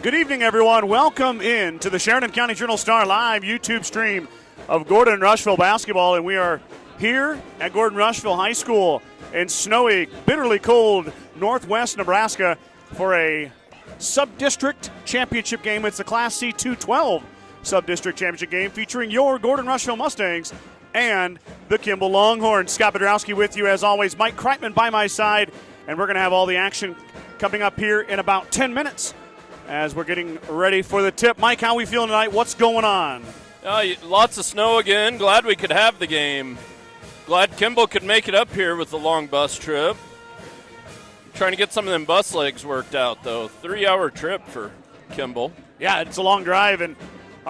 Good evening, everyone. Welcome in to the Sheridan County Journal-Star live YouTube stream of Gordon-Rushville basketball, and we are here at Gordon-Rushville High School in snowy, bitterly cold northwest Nebraska for a sub-district championship game. It's the Class C2-12 sub-district championship game featuring your Gordon-Rushville Mustangs and the Kimball Longhorns. Scott Bedrowski with you as always. Mike Kreitman by my side, and we're going to have all the action coming up here in about 10 minutes as we're getting ready for the tip. Mike, how are we feeling tonight? What's going on? Lots of snow again. Glad we could have the game. Glad Kimball could make it up here with the long bus trip. Trying to get some of them bus legs worked out, though. 3-hour trip for Kimball. Yeah, it's a long drive, and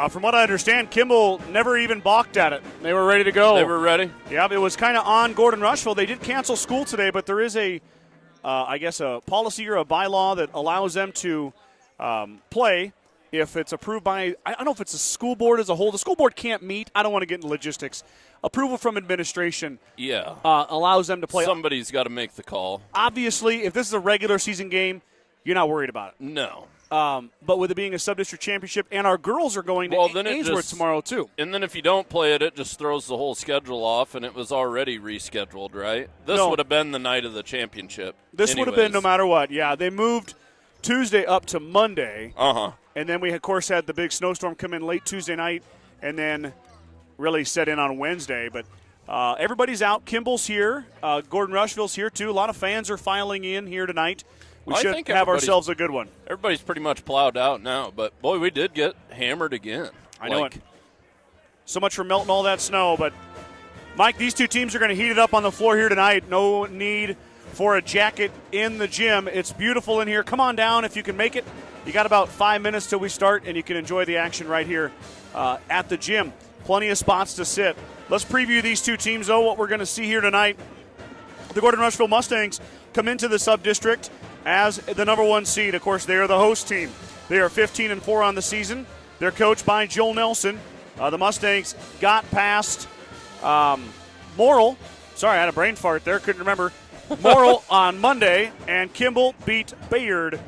from what I understand, Kimball never even balked at it. They were ready to go. They were ready? Yeah, it was kind of on Gordon-Rushville. They did cancel school today, but there is a policy or a bylaw that allows them to play if it's approved by, I don't know if it's a school board as a whole. The school board can't meet. I don't want to get into logistics. Approval from administration allows them to play. Somebody's got to make the call. Obviously, if this is a regular season game, you're not worried about it. No. But with it being a sub-district championship, and our girls are going to Ainsworth tomorrow too. And then if you don't play it, it just throws the whole schedule off, and it was already rescheduled, right? This would have been the night of the championship. This would have been no matter what. Yeah, they moved Tuesday up to Monday. And then we, of course, had the big snowstorm come in late Tuesday night and then really set in on Wednesday. But everybody's out. Kimball's here. Gordon-Rushville's here, too. A lot of fans are filing in here tonight. We should have ourselves a good one. Everybody's pretty much plowed out now. But, boy, we did get hammered again. I know it. So much for melting all that snow. But, Mike, these two teams are going to heat it up on the floor here tonight. No need for a jacket in the gym. It's beautiful in here. Come on down if you can make it. You got about 5 minutes till we start, and you can enjoy the action right here at the gym. Plenty of spots to sit. Let's preview these two teams, though, what we're going to see here tonight. The Gordon-Rushville Mustangs come into the sub-district as the number one seed. Of course, they are the host team. They are 15-4 on the season. They're coached by Joel Nelson. The Mustangs got past Morrill. Sorry, I had a brain fart there. Couldn't remember. Morrill on Monday, and Kimball beat Bayard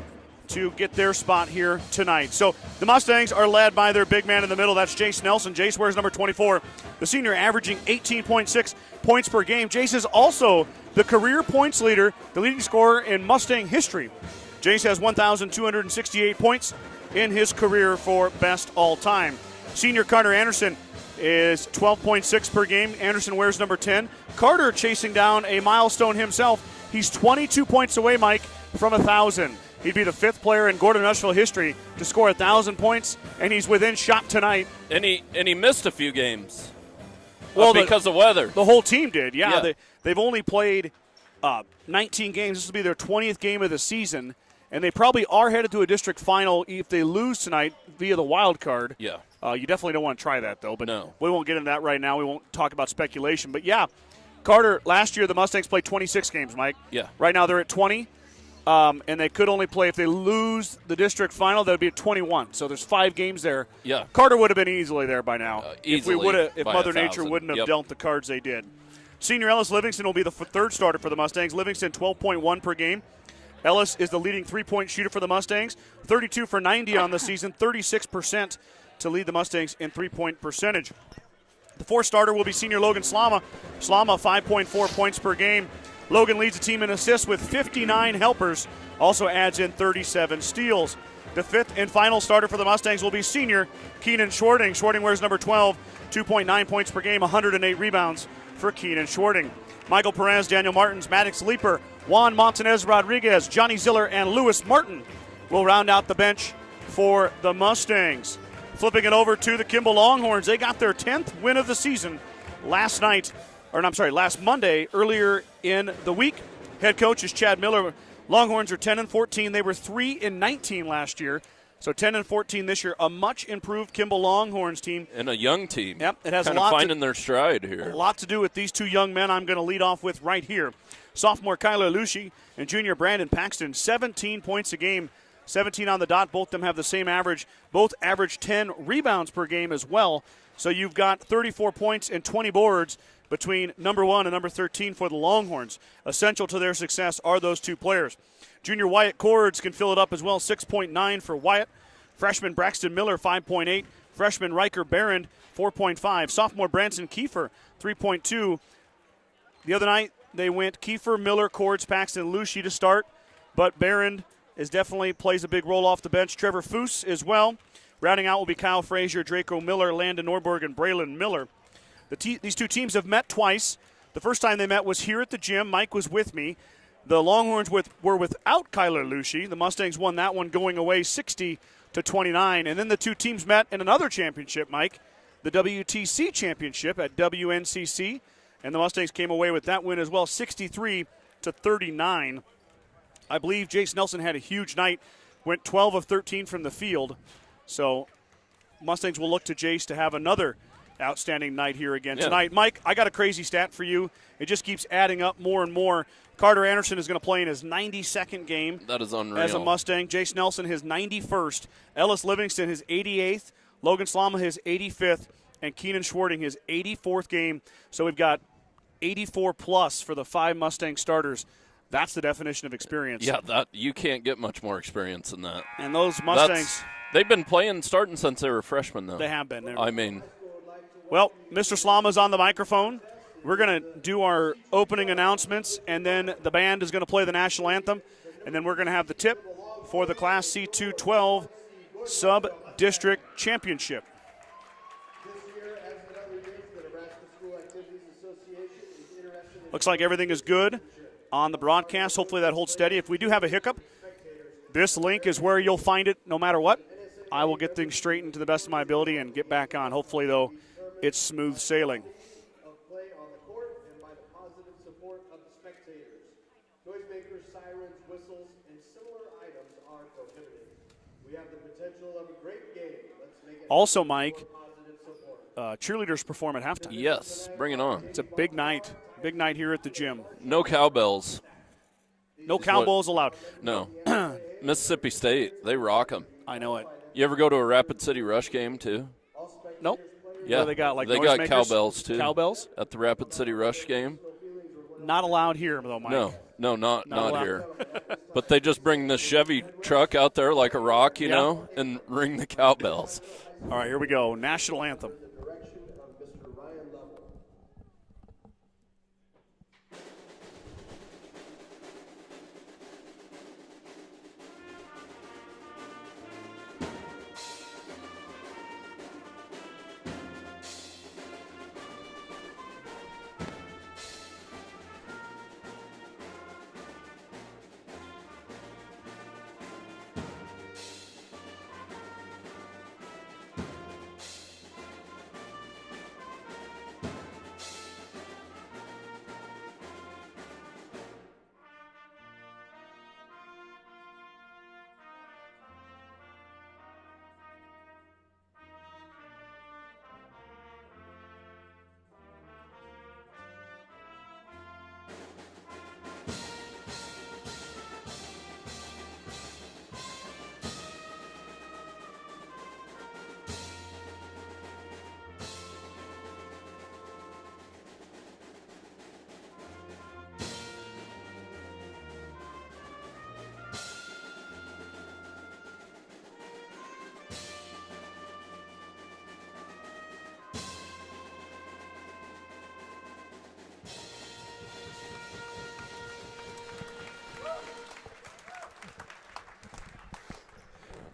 to get their spot here tonight. So the Mustangs are led by their big man in the middle. That's Jace Nelson. Jace wears number 24. The senior averaging 18.6 points per game. Jace is also the career points leader, the leading scorer in Mustang history. Jace has 1,268 points in his career for best all time. Senior Carter Anderson is 12.6 per game. Anderson wears number 10. Carter chasing down a milestone himself. He's 22 points away, Mike, from 1,000. He'd be the fifth player in Gordon-Rushville history to score 1,000 points, and he's within shot tonight. And he missed a few games. Well, because of weather. The whole team did, yeah. They've only played 19 games. This will be their 20th game of the season, and they probably are headed to a district final if they lose tonight via the wild card. Yeah. You definitely don't want to try that, though. But no. We won't get into that right now. We won't talk about speculation. But, yeah, Carter, last year the Mustangs played 26 games, Mike. Yeah. Right now they're at 20. And they could only play, if they lose the district final, that would be at 21. So there's 5 games there. Yeah. Carter would have been easily there by now if Mother Nature 1,000. wouldn't have dealt the cards they did. Senior Ellis Livingston will be the third starter for the Mustangs. Livingston 12.1 per game. Ellis is the leading three-point shooter for the Mustangs. 32 for 90 on the season, 36% to lead the Mustangs in three-point percentage. The fourth starter will be senior Logan Slama. Slama 5.4 points per game. Logan leads the team in assists with 59 helpers, also adds in 37 steals. The fifth and final starter for the Mustangs will be senior Keenan Schwarting. Schwarting wears number 12, 2.9 points per game, 108 rebounds for Keenan Schwarting. Michael Perez, Daniel Martins, Maddox Leeper, Juan Montanez Rodriguez, Johnny Ziller, and Lewis Martin will round out the bench for the Mustangs. Flipping it over to the Kimball Longhorns. They got their 10th win of the season last Monday, earlier in the week. Head coach is Chad Miller. Longhorns are 10-14. They were 3-19 last year. So 10-14 this year. A much improved Kimball Longhorns team. And a young team. Yep, it has kind a lot of finding their stride here. A lot to do with these two young men I'm going to lead off with right here. Sophomore Kyler Lucy and junior Brandon Paxton, 17 points a game. 17 on the dot. Both of them have the same average. Both average 10 rebounds per game as well. So you've got 34 points and 20 boards between number 1 and number 13 for the Longhorns. Essential to their success are those two players. Junior Wyatt Cords can fill it up as well, 6.9 for Wyatt. Freshman Braxton Miller, 5.8. Freshman Riker Barron, 4.5. Sophomore Branson Kiefer, 3.2. The other night, they went Kiefer, Miller, Cords, Paxton, Lucci to start, but Barron is definitely plays a big role off the bench. Trevor Foose as well. Rounding out will be Kyle Frazier, Draco Miller, Landon Norberg, and Braylon Miller. These two teams have met twice. The first time they met was here at the gym. Mike was with me. The Longhorns were without Kyler Lucci. The Mustangs won that one going away 60-29. And then the two teams met in another championship, Mike, the WTC championship at WNCC. And the Mustangs came away with that win as well, 63-39. I believe Jace Nelson had a huge night, went 12 of 13 from the field. So Mustangs will look to Jace to have another outstanding night here again tonight. Mike, I got a crazy stat for you. It just keeps adding up more and more. Carter Anderson is going to play in his 92nd game. That is unreal. As a Mustang. Jace Nelson, his 91st. Ellis Livingston, his 88th. Logan Slama, his 85th. And Keenan Schwarting, his 84th game. So we've got 84 plus for the 5 Mustang starters. That's the definition of experience. Yeah, that you can't get much more experience than that. And those Mustangs. They've been starting since they were freshmen, though. They have been. Well, Mr. Slama's on the microphone. We're going to do our opening announcements, and then the band is going to play the national anthem, and then we're going to have the tip for the Class C2-12 Sub-District Championship. Looks like everything is good on the broadcast. Hopefully that holds steady. If we do have a hiccup, this link is where you'll find it no matter what. I will get things straightened to the best of my ability and get back on. Hopefully, though, it's smooth sailing. Also, Mike, cheerleaders perform at halftime. Yes, bring it on. It's a big night. Big night here at the gym. No cowbells. No cowbells allowed. No. Mississippi State, they rock them. I know it. You ever go to a Rapid City Rush game, too? Nope. Yeah. They got, they got cowbells, too. Cowbells? At the Rapid City Rush game. Not allowed here, though, Mike. No, not here. But they just bring the Chevy truck out there like a rock, you know, and ring the cowbells. All right, here we go. National anthem.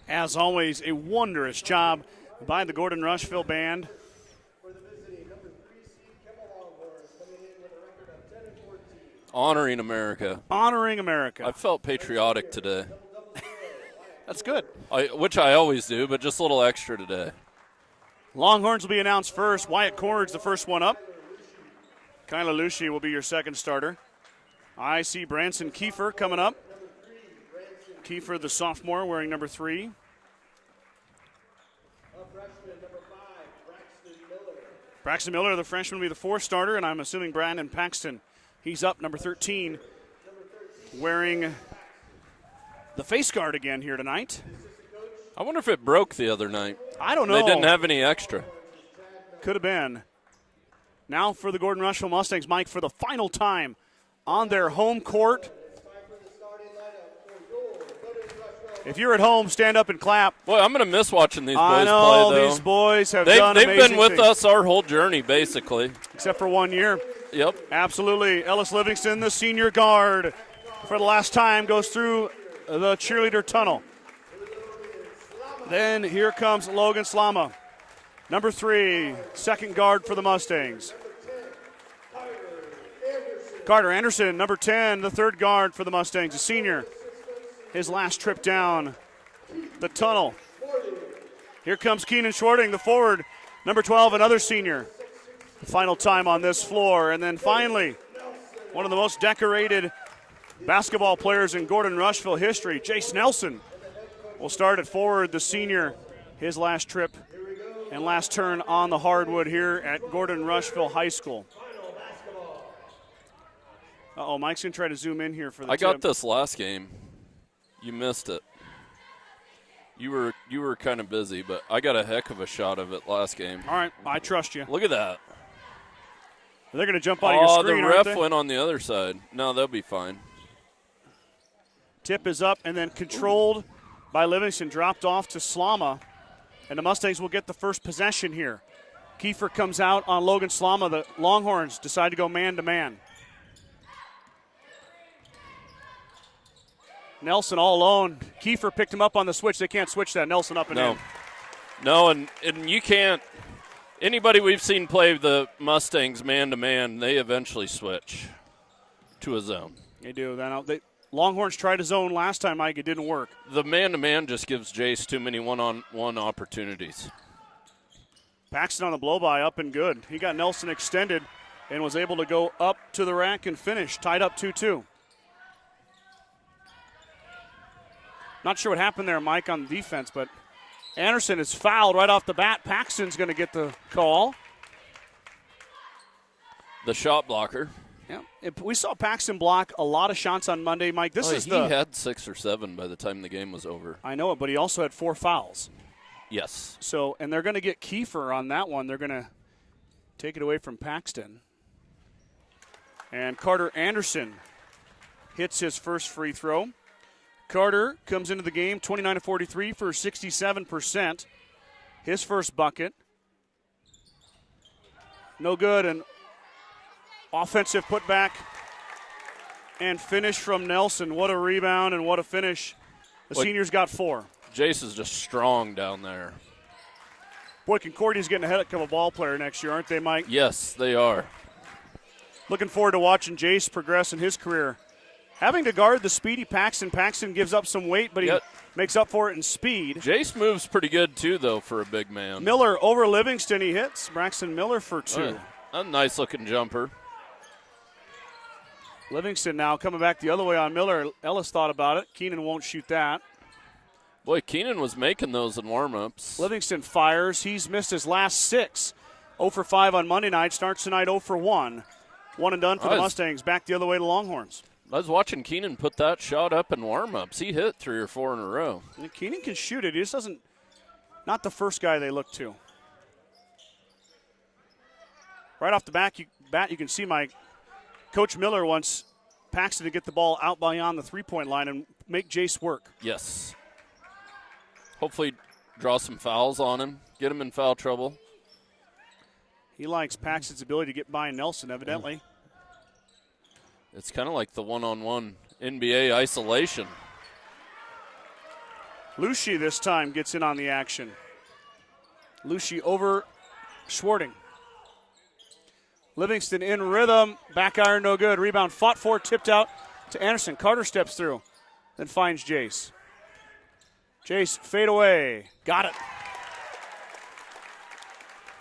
As always, a wondrous job by the Gordon-Rushville Band. For the visiting number 3 seed Kimball Longhorns coming in with a record of 10-14. Honoring America. Honoring America. I felt patriotic today. That's good. Which I always do, but just a little extra today. Longhorns will be announced first. Wyatt Cords, the first one up. Kyla Lucci will be your second starter. I see Branson Kiefer coming up. Kiefer, the sophomore, wearing number 3. Freshman number 5, Braxton Miller. Braxton Miller, the freshman, will be the 4th starter, and I'm assuming Brandon Paxton. He's up, number 13, wearing the face guard again here tonight. I wonder if it broke the other night. I don't know. They didn't have any extra. Could have been. Now for the Gordon-Rushville Mustangs, Mike, for the final time on their home court. It's time for the starting lineup for your Gordon-Rushville If you're at home, stand up and clap. Boy, I'm going to miss watching these boys I know play, though. these boys have They've done been amazing with things. us our whole journey, basically. Except for 1 year. Yep. Absolutely. Ellis Livingston, the senior guard, for the last time goes through the cheerleader tunnel. Then here comes Logan Slama, number 3, second guard for the Mustangs. Carter Anderson, number 10, the third guard for the Mustangs, a senior. His last trip down the tunnel. Here comes Keenan Schwarting, the forward, number 12, another senior. The final time on this floor. And then finally, one of the most decorated basketball players in Gordon-Rushville history, Jace Nelson, will start at forward, the senior, his last trip and last turn on the hardwood here at Gordon-Rushville High School. Uh-oh, Mike's going to try to zoom in here for the I tip. got this last game. You missed it. You were kind of busy, but I got a heck of a shot of it last game. All right, I trust you. Look at that. They're going to jump out of your screen, the aren't ref they? went on the other side. No, they'll be fine. Tip is up and then controlled by Livingston, dropped off to Slama. And the Mustangs will get the first possession here. Kiefer comes out on Logan Slama. The Longhorns decide to go man-to-man. Nelson all alone. Kiefer picked him up on the switch. They can't switch that. Nelson up and in. No, and you can't. Anybody we've seen play the Mustangs man-to-man, they eventually switch to a zone. They do. Longhorns tried a zone last time, Mike. It didn't work. The man-to-man just gives Jace too many one-on-one opportunities. Paxton on the blow-by, up and good. He got Nelson extended and was able to go up to the rack and finish. Tied up 2-2. Not sure what happened there, Mike, on the defense, but Anderson is fouled right off the bat. Paxton's going to get the call. The shot blocker. Yeah, we saw Paxton block a lot of shots on Monday, Mike. He had 6 or 7 by the time the game was over. I know it, but he also had 4 fouls. Yes. So, and they're going to get Kiefer on that one. They're going to take it away from Paxton. And Carter Anderson hits his first free throw. Carter comes into the game 29-43 for 67%. His first bucket. No good, and offensive putback and finish from Nelson. What a rebound and what a finish. The seniors got 4. Jace is just strong down there. Boy, Concordia's getting a heck of a ball player next year, aren't they, Mike? Yes, they are. Looking forward to watching Jace progress in his career. Having to guard the speedy Paxton. Paxton gives up some weight, but he makes up for it in speed. Jace moves pretty good, too, though, for a big man. Miller over Livingston. He hits Braxton Miller for 2. A nice-looking jumper. Livingston now coming back the other way on Miller. Ellis thought about it. Keenan won't shoot that. Boy, Keenan was making those in warm-ups. Livingston fires. He's missed his last 6. 0 for 5 on Monday night. Starts tonight 0 for 1. 1 and done for the Mustangs. Back the other way to Longhorns. I was watching Keenan put that shot up in warm-ups. He hit 3 or 4 in a row. And Keenan can shoot it. He just doesn't – not the first guy they look to. Right off the bat, you can see my Coach Miller wants Paxton to get the ball out beyond the three-point line and make Jace work. Yes. Hopefully draw some fouls on him, get him in foul trouble. He likes Paxton's ability to get by Nelson, evidently. It's kind of like the one-on-one NBA isolation. Lucci this time gets in on the action. Lucci over Schwarting. Livingston in rhythm. Back iron, no good. Rebound fought for, tipped out to Anderson. Carter steps through, then finds Jace. Jace, fade away. Got it.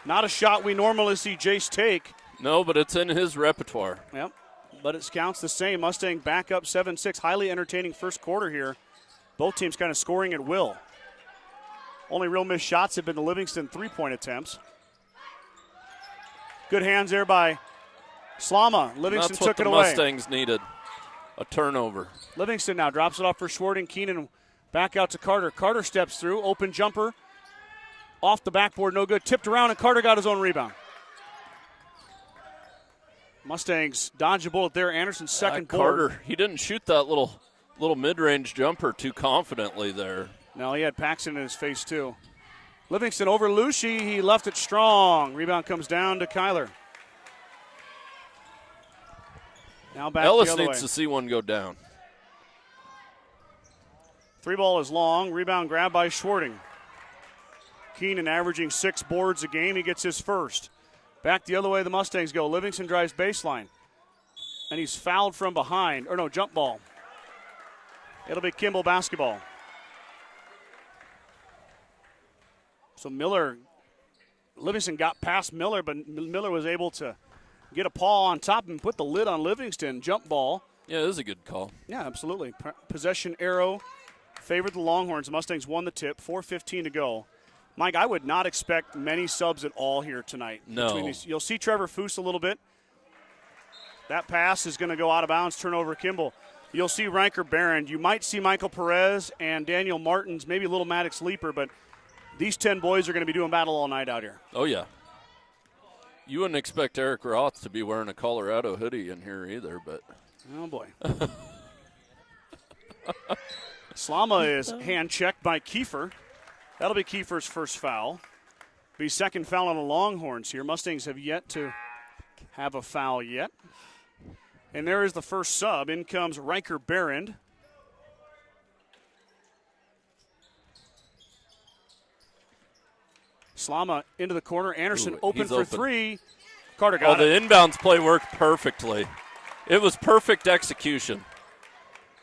Not a shot we normally see Jace take. No, but it's in his repertoire. Yep, but it counts the same. Mustang back up 7-6. Highly entertaining first quarter here. Both teams kind of scoring at will. Only real missed shots have been the Livingston three-point attempts. Good hands there by Slama. Livingston took it away. That's what the Mustangs needed, a turnover. Livingston now drops it off for Schwarting. Keenan back out to Carter. Carter steps through. Open jumper. Off the backboard, no good. Tipped around, and Carter got his own rebound. Mustangs dodge a bullet there. Anderson's second board. Carter, he didn't shoot that little Little mid-range jumper too confidently there. No, he had Paxton in his face, too. Livingston over Lucy. He left it strong. Rebound comes down to Kyler. Now back Ellis the other needs way. to see one go down. 3 ball is long. Rebound grab by Schwarting. Keenan averaging 6 boards a game. He gets his first. Back the other way the Mustangs go. Livingston drives baseline. And he's fouled from behind. Or no, jump ball. It'll be Kimball basketball. So Livingston got past Miller, but Miller was able to get a paw on top and put the lid on Livingston. Jump ball. Yeah, it is a good call. Yeah, absolutely. Possession arrow favored the Longhorns. Mustangs won the tip. 4:15 to go. Mike, I would not expect many subs at all here tonight. No. You'll see Trevor Foose a little bit. That pass is going to go out of bounds, turnover Kimball. You'll see Riker Barron. You might see Michael Perez and Daniel Martins, maybe a little Maddox Leaper, but these 10 boys are going to be doing battle all night out here. Oh, yeah. You wouldn't expect Eric Roth to be wearing a Colorado hoodie in here either, but. Oh, boy. Slama is hand-checked by Kiefer. That'll be Kiefer's first foul. Be second foul on the Longhorns here. Mustangs have yet to have a foul yet. And there is the first sub. In comes Riker Barron. Slama into the corner. Anderson open for 3. Carter got it. The inbounds play worked perfectly. It was perfect execution.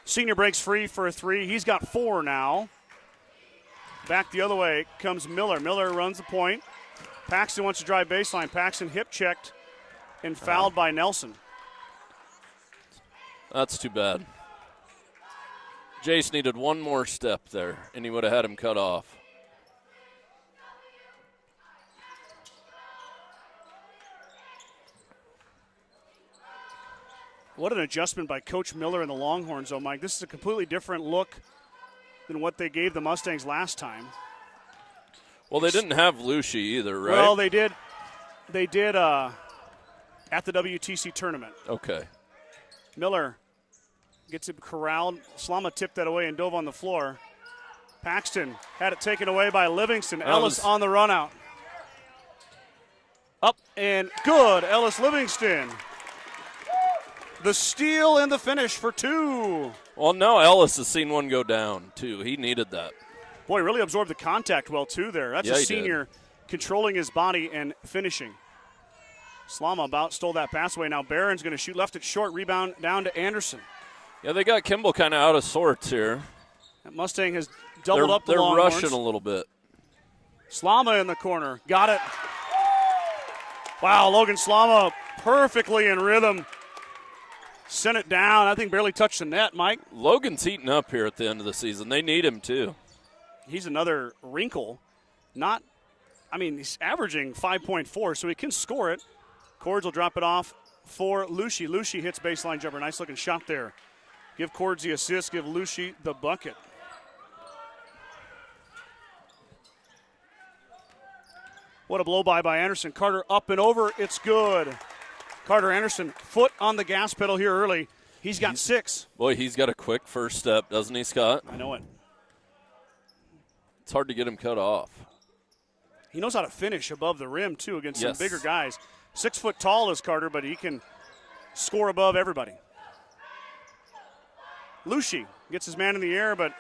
Senior breaks free for a 3. He's got 4 now. Back the other way comes Miller. Miller runs the point. Paxton wants to drive baseline. Paxton hip checked and fouled by Nelson. That's too bad. Jace needed one more step there, and he would have had him cut off. What an adjustment by Coach Miller and the Longhorns, though, Mike. This is a completely different look than what they gave the Mustangs last time. Well, they didn't have Lucy either, right? Well, they did at the WTC tournament. Okay. Miller gets it corralled. Slama tipped that away and dove on the floor. Paxton had it taken away by Livingston. Ellis on the run out. Up and good. Ellis Livingston. The steal and the finish for 2. Well, now Ellis has seen one go down, too. He needed that. Boy, really absorbed the contact well, too, there. That's a senior controlling his body and finishing. Slama about stole that pass away. Now Barron's going to shoot left it short. Rebound down to Anderson. Yeah, they got Kimball kind of out of sorts here. That Mustang has doubled up the They're Longhorns. rushing a little bit. Slama in the corner. Got it. Wow, Logan Slama perfectly in rhythm. Sent it down. I think barely touched the net, Mike. Logan's heating up here at the end of the season. They need him, too. He's another wrinkle. He's averaging 5.4, so he can score it. Cords will drop it off for Lucy. Lucy hits baseline jumper. Nice looking shot there. Give Cords the assist. Give Lucy the bucket. What a blow by Anderson. Carter up and over. It's good. Carter Anderson, foot on the gas pedal here early. He's got 6. Boy, he's got a quick first step, doesn't he, Scott? I know it. It's hard to get him cut off. He knows how to finish above the rim, too, against Yes. some bigger guys. 6 foot tall is Carter, but he can score above everybody. Lucy gets his man in the air, but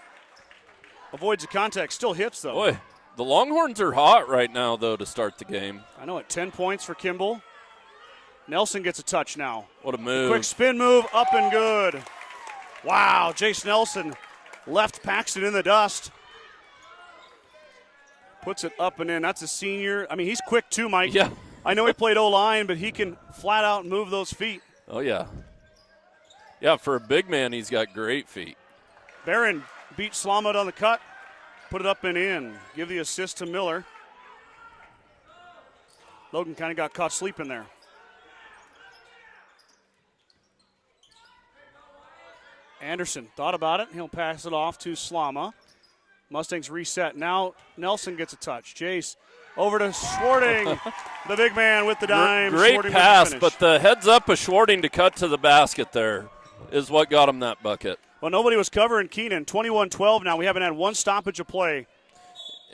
avoids the contact. Still hits, though. Boy, the Longhorns are hot right now, though, to start the game. I know it. 10 points for Kimball. Nelson gets a touch now. What a move. Quick spin move, up and good. Wow, Jace Nelson left Paxton in the dust. Puts it up and in. That's a senior. I mean, he's quick too, Mike. Yeah. I know he played O-line, but he can flat out move those feet. Oh, yeah. Yeah, for a big man, he's got great feet. Barron beat Slamet on the cut. Put it up and in. Give the assist to Miller. Logan kind of got caught sleeping there. Anderson thought about it. He'll pass it off to Slama. Mustangs reset. Now Nelson gets a touch. Jace over to Schwarting. The big man with the dime. Great Schwarting pass, with the but the heads up of Schwarting to cut to the basket there is what got him that bucket. Well, nobody was covering Keenan. 21-12 now. We haven't had one stoppage of play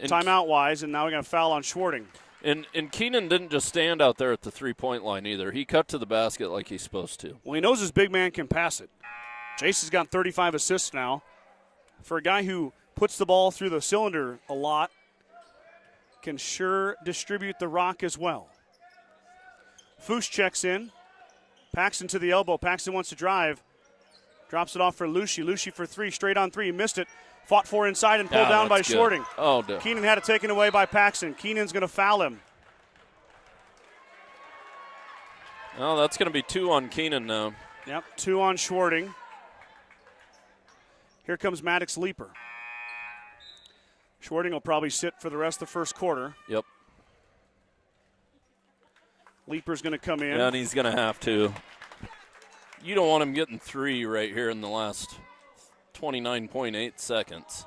timeout-wise, and now we got a foul on Schwarting. And Keenan didn't just stand out there at the three-point line either. He cut to the basket like he's supposed to. Well, he knows his big man can pass it. Jason's got 35 assists now. For a guy who puts the ball through the cylinder a lot, can sure distribute the rock as well. Foosh checks in. Paxton to the elbow. Paxton wants to drive. Drops it off for Lucy. Lucy for three, straight on three. Missed it. Fought for inside and pulled down by Schwarting. Oh, Keenan had it taken away by Paxton. Keenan's going to foul him. Oh, that's going to be 2 on Keenan now. Yep, 2 on Schwarting. Here comes Maddox Leaper. Schwarting will probably sit for the rest of the first quarter. Yep. Leaper's going to come in. Yeah, and he's going to have to. You don't want him getting 3 right here in the last 29.8 seconds.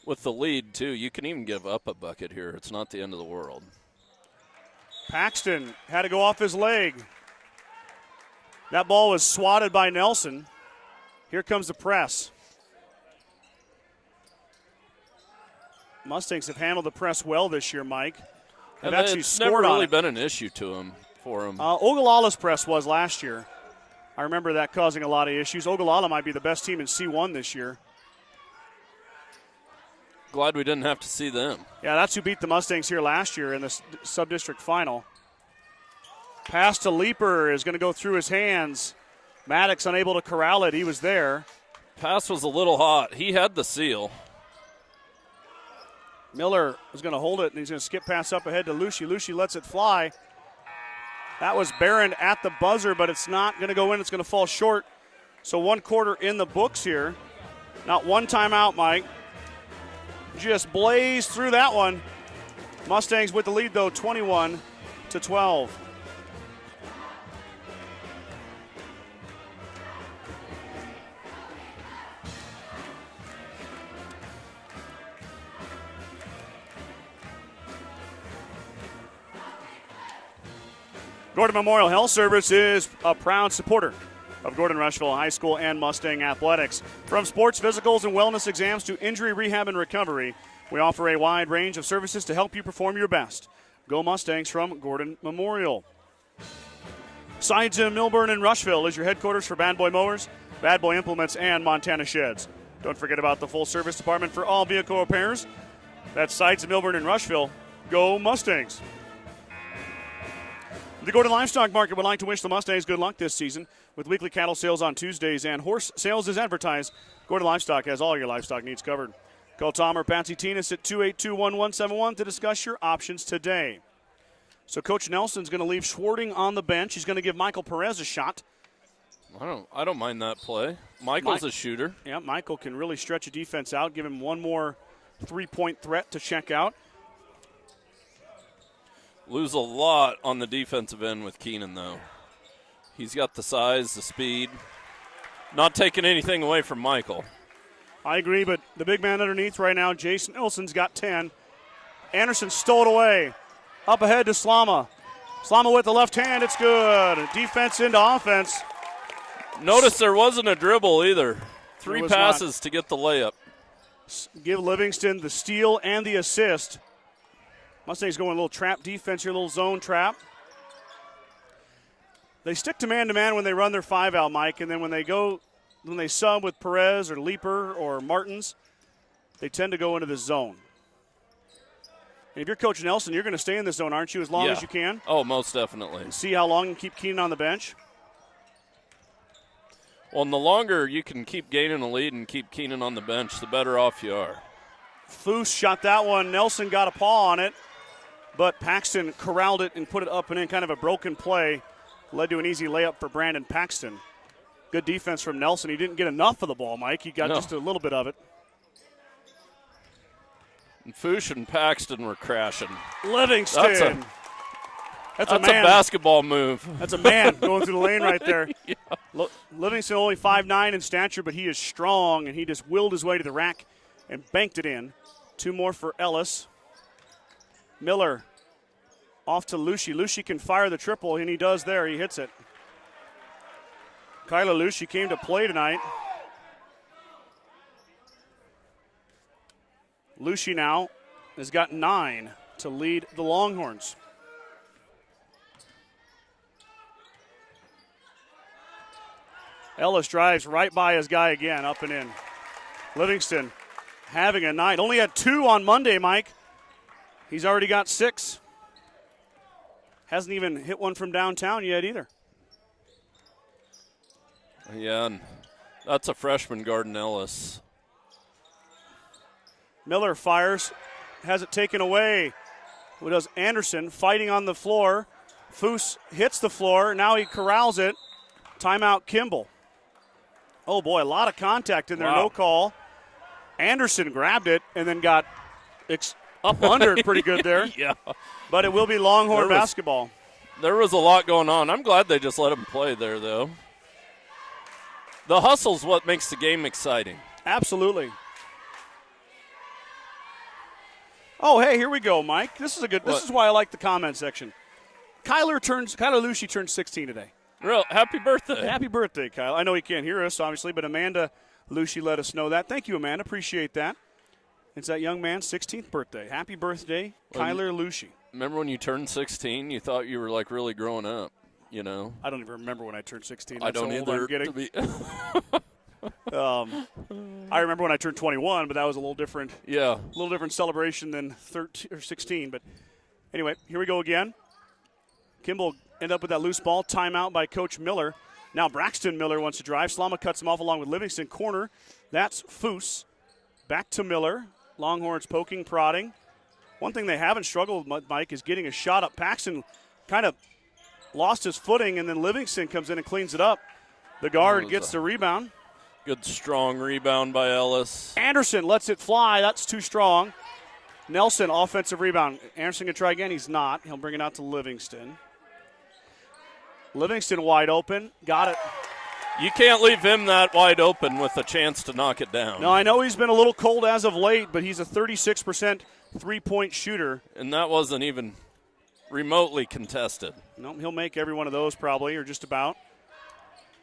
With the lead, too, you can even give up a bucket here. It's not the end of the world. Paxton had to go off his leg. That ball was swatted by Nelson. Here comes the press. Mustangs have handled the press well this year, Mike. They've actually it's scored never really on it. been an issue for him. Ogallala's press was last year. I remember that causing a lot of issues. Ogallala might be the best team in C1 this year. Glad we didn't have to see them. Yeah, that's who beat the Mustangs here last year in the sub-district final. Pass to Leaper is going to go through his hands. Maddox unable to corral it. He was there. Pass was a little hot. He had the seal. Miller is going to hold it, and he's going to skip pass up ahead to Lucy. Lucy lets it fly. That was Barron at the buzzer, but it's not going to go in. It's going to fall short. So 1 quarter in the books here. Not one timeout, Mike. Just blazed through that one. Mustangs with the lead, though, 21-12. Gordon Memorial Health Service is a proud supporter of Gordon-Rushville High School and Mustang athletics. From sports physicals and wellness exams to injury rehab and recovery, we offer a wide range of services to help you perform your best. Go Mustangs from Gordon Memorial. Sides in Milburn and Rushville is your headquarters for Bad Boy Mowers, Bad Boy Implements, and Montana Sheds. Don't forget about the full service department for all vehicle repairs. That's Sides in Milburn and Rushville. Go Mustangs. The Gordon Livestock Market would like to wish the Mustangs good luck this season. With weekly cattle sales on Tuesdays and horse sales as advertised, Gordon Livestock has all your livestock needs covered. Call Tom or Patsy Tinas at 282-1171 to discuss your options today. So Coach Nelson's going to leave Schwarting on the bench. He's going to give Michael Perez a shot. I don't mind that play. Michael's a shooter. Yeah, Michael can really stretch a defense out, give him one more three-point threat to check out. Lose a lot on the defensive end with Keenan, though. He's got the size, the speed. Not taking anything away from Michael. I agree, but the big man underneath right now, Jason Nelson's got 10. Anderson stole it away. Up ahead to Slama. Slama with the left hand, it's good. Defense into offense. Notice there wasn't a dribble either. 3 passes not. to get the layup. Give Livingston the steal and the assist. Mustangs going a little trap defense here, a little zone trap. They stick to man when they run their 5-out, Mike, and then when they sub with Perez or Leaper or Martins, they tend to go into the zone. And if you're Coach Nelson, you're going to stay in the zone, aren't you, as long as you can? Oh, most definitely. And see how long you keep Keenan on the bench? Well, and the longer you can keep gaining a lead and keep Keenan on the bench, the better off you are. Foose shot that one. Nelson got a paw on it, but Paxton corralled it and put it up and in. Kind of a broken play. Led to an easy layup for Brandon Paxton. Good defense from Nelson. He didn't get enough of the ball, Mike. He got just a little bit of it. And Foosh and Paxton were crashing. Livingston. That's a man. A basketball move. That's a man going through the lane right there. Yeah. Livingston only 5'9" in stature, but he is strong, and he just willed his way to the rack and banked it in. 2 more for Ellis. Miller off to Lucy. Lucy can fire the triple, and he does there. He hits it. Kyla Lucy came to play tonight. Lucy now has got 9 to lead the Longhorns. Ellis drives right by his guy again, up and in. Livingston having a night. Only had 2 on Monday, Mike. He's already got 6. Hasn't even hit one from downtown yet either. Yeah, and that's a freshman, Garden Ellis. Miller fires, has it taken away. Who does Anderson fighting on the floor. Foose hits the floor. Now he corrals it. Timeout Kimball. Oh boy, a lot of contact in there. Wow. No call. Anderson grabbed it and then got up under it pretty good there. Yeah. But it will be Longhorn basketball. There was a lot going on. I'm glad they just let him play there, though. The hustle's what makes the game exciting. Absolutely. Oh, hey, here we go, Mike. This is why I like the comment section. Kyler Lucy turns 16 today. Real happy birthday. Happy birthday, Kyle. I know he can't hear us, obviously, but Amanda Lucy let us know that. Thank you, Amanda. Appreciate that. It's that young man's 16th birthday. Happy birthday, Kyler Lucy. Remember when you turned 16, you thought you were, like, really growing up, you know? I don't even remember when I turned 16. I don't either. I remember when I turned 21, but that was a little different. Yeah. A little different celebration than 13 or 16. But anyway, here we go again. Kimball end up with that loose ball. Timeout by Coach Miller. Now Braxton Miller wants to drive. Slama cuts him off along with Livingston. Corner. That's Foose. Back to Miller. Longhorns poking, prodding. One thing they haven't struggled with, Mike, is getting a shot up. Paxton kind of lost his footing, and then Livingston comes in and cleans it up. The guard gets the rebound. Good, strong rebound by Ellis. Anderson lets it fly. That's too strong. Nelson, offensive rebound. Anderson can try again. He's not. He'll bring it out to Livingston. Livingston wide open. Got it. You can't leave him that wide open with a chance to knock it down. No, I know he's been a little cold as of late, but he's a 36% three-point shooter. And that wasn't even remotely contested. No, he'll make every one of those probably, or just about.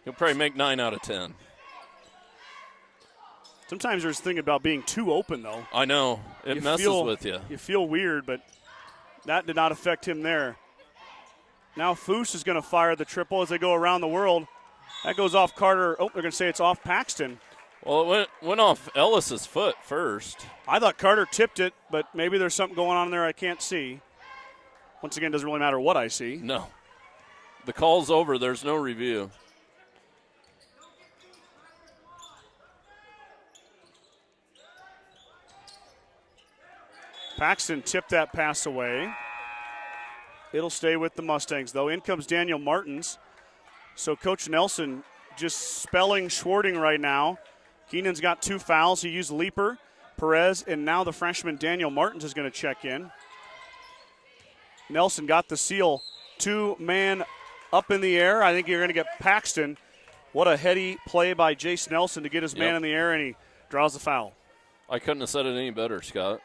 He'll probably make 9 out of 10. Sometimes there's a thing about being too open, though. I know. It messes with you. You feel weird, but that did not affect him there. Now Foose is going to fire the triple as they go around the world. That goes off Carter. Oh, they're going to say it's off Paxton. Well, it went off Ellis's foot first. I thought Carter tipped it, but maybe there's something going on there I can't see. Once again, it doesn't really matter what I see. No. The call's over. There's no review. Paxton tipped that pass away. It'll stay with the Mustangs, though. In comes Daniel Martins. So Coach Nelson just spelling Schwarting right now. Keenan's got 2 fouls. He used Leaper, Perez, and now the freshman Daniel Martins is going to check in. Nelson got the seal. 2-man up in the air. I think you're going to get Paxton. What a heady play by Jace Nelson to get his man in the air, and he draws the foul. I couldn't have said it any better, Scott.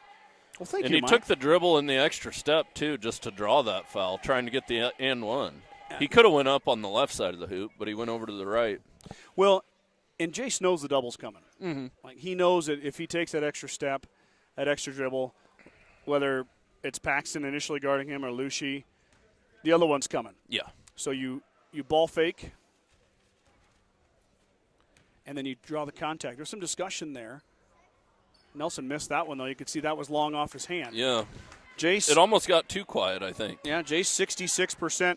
Well, thank and you, he Mike. took the dribble and the extra step, too, just to draw that foul, trying to get the and one. He could have went up on the left side of the hoop, but he went over to the right. Well, and Jace knows the double's coming. Mm-hmm. Like, he knows that if he takes that extra step, that extra dribble, whether it's Paxton initially guarding him or Lucy, the other one's coming. Yeah. So you ball fake, and then you draw the contact. There's some discussion there. Nelson missed that one, though. You could see that was long off his hand. Yeah. Jace. It almost got too quiet, I think. Yeah, Jace 66%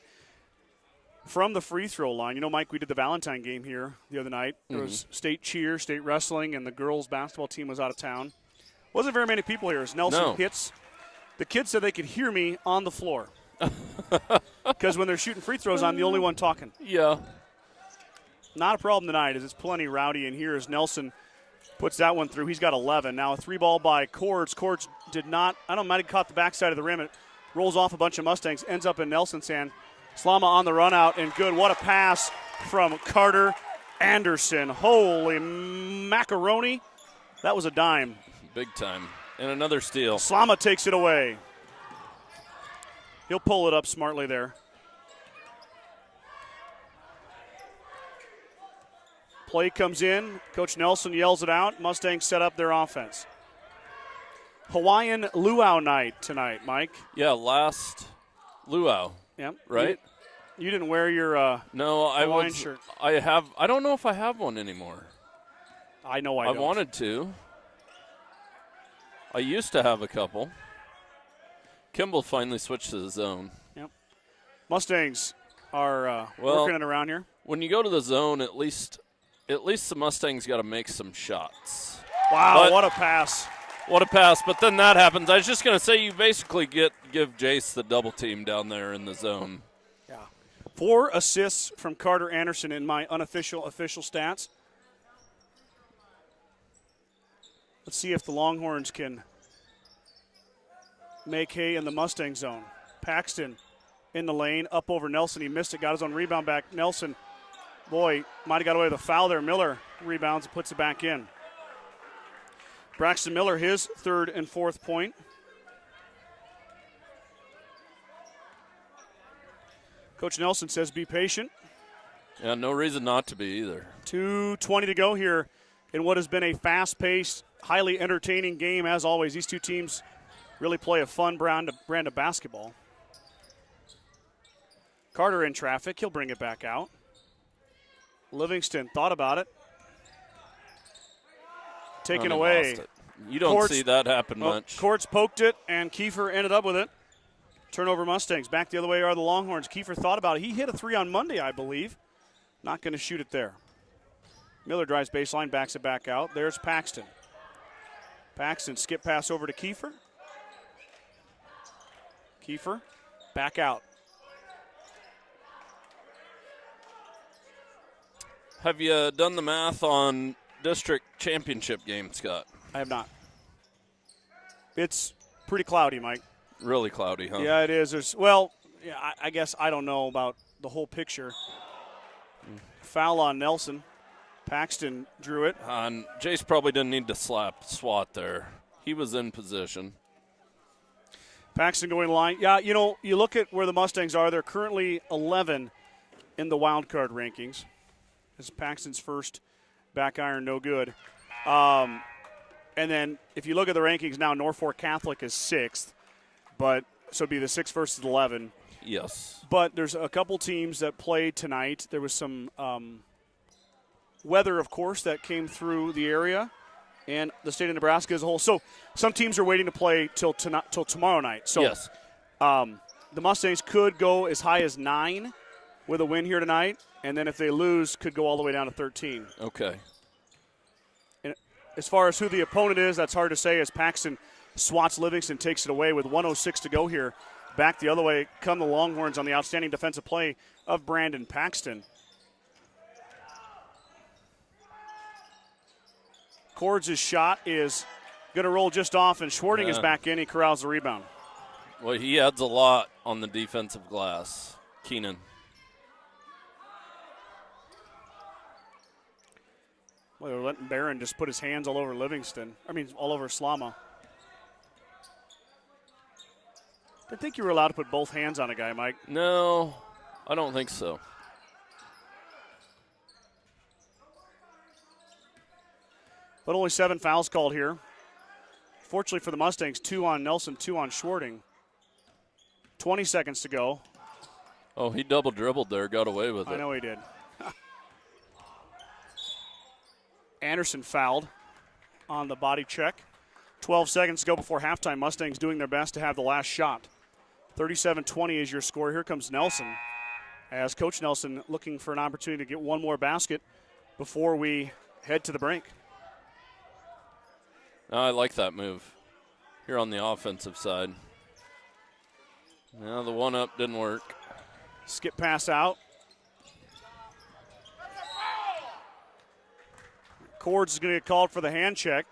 from the free throw line. You know, Mike, we did the Valentine game here the other night. There was state cheer, state wrestling, and the girls' basketball team was out of town. Wasn't very many people here as Nelson hits. The kids said they could hear me on the floor. Because when they're shooting free throws, I'm the only one talking. Yeah. Not a problem tonight, as it's plenty rowdy in here as Nelson puts that one through. He's got 11. Now a 3-ball by Cords. Cords did not, might have caught the backside of the rim. It rolls off a bunch of Mustangs, ends up in Nelson's hand. Slama on the run out, and good. What a pass from Carter Anderson. Holy macaroni. That was a dime. Big time. And another steal. Slama takes it away. He'll pull it up smartly there. Play comes in. Coach Nelson yells it out. Mustangs set up their offense. Hawaiian luau night tonight, Mike. Yeah, last luau. Yep. Right? You didn't wear your No, Hawaiian shirt. I don't know if I have one anymore. I know I don't. wanted to. I used to have a couple. Kimball finally switched to the zone. Yep. Mustangs are Well, working it around here. When you go to the zone, at least the Mustangs got to make some shots. Wow, But- what a pass. What a pass, but then that happens. I was just going to say you basically give Jace the double team down there in the zone. Yeah. 4 assists from Carter Anderson in my official stats. Let's see if the Longhorns can make hay in the Mustang zone. Paxton in the lane, up over Nelson. He missed it, got his own rebound back. Nelson, boy, might have got away with a foul there. Miller rebounds and puts it back in. Braxton Miller, his 3rd and 4th point. Coach Nelson says be patient. Yeah, no reason not to be either. 2:20 to go here in what has been a fast-paced, highly entertaining game. As always, these two teams really play a fun brand of basketball. Carter in traffic. He'll bring it back out. Livingston thought about it. Taken away. Lost it. You don't see that happen much. Courts poked it, and Kiefer ended up with it. Turnover Mustangs. Back the other way are the Longhorns. Kiefer thought about it. He hit a 3 on Monday, I believe. Not going to shoot it there. Miller drives baseline, backs it back out. There's Paxton. Paxton, skip pass over to Kiefer. Kiefer, back out. Have you done the math on district championship game, Scott? I have not. It's pretty cloudy, Mike. Really cloudy, huh? Yeah, it is. I guess I don't know about the whole picture. Foul on Nelson. Paxton drew it. And Jace probably didn't need to swat there. He was in position. Paxton going line. Yeah, you look at where the Mustangs are. They're currently 11 in the wild card rankings. This is Paxton's first back iron, no good. And then if you look at the rankings now, Norfolk Catholic is 6th. So it'd be the 6 versus 11. Yes. But there's a couple teams that played tonight. There was some weather, of course, that came through the area and the state of Nebraska as a whole. So some teams are waiting to play till tomorrow night. So yes. The Mustangs could go as high as 9 with a win here tonight, and then if they lose, could go all the way down to 13. Okay. And as far as who the opponent is, that's hard to say as Paxton swats Livingston, takes it away with 1:06 to go here. Back the other way come the Longhorns on the outstanding defensive play of Brandon Paxton. Cords' shot is going to roll just off, and Schwarting is back in. He corrals the rebound. Well, he adds a lot on the defensive glass. Keenan. Well, they're letting Barron just put his hands all over Livingston. All over Slama. I think you were allowed to put both hands on a guy, Mike. No, I don't think so. But only 7 fouls called here. Fortunately for the Mustangs, 2 on Nelson, 2 on Schwarting. 20 seconds to go. Oh, he double dribbled there, got away with it. I know he did. Anderson fouled on the body check. 12 seconds to go before halftime. Mustangs doing their best to have the last shot. 37-20 is your score. Here comes Nelson, as Coach Nelson looking for an opportunity to get one more basket before we head to the break. I like that move here on the offensive side. Now the one-up didn't work. Skip pass out. Cords is going to get called for the hand check.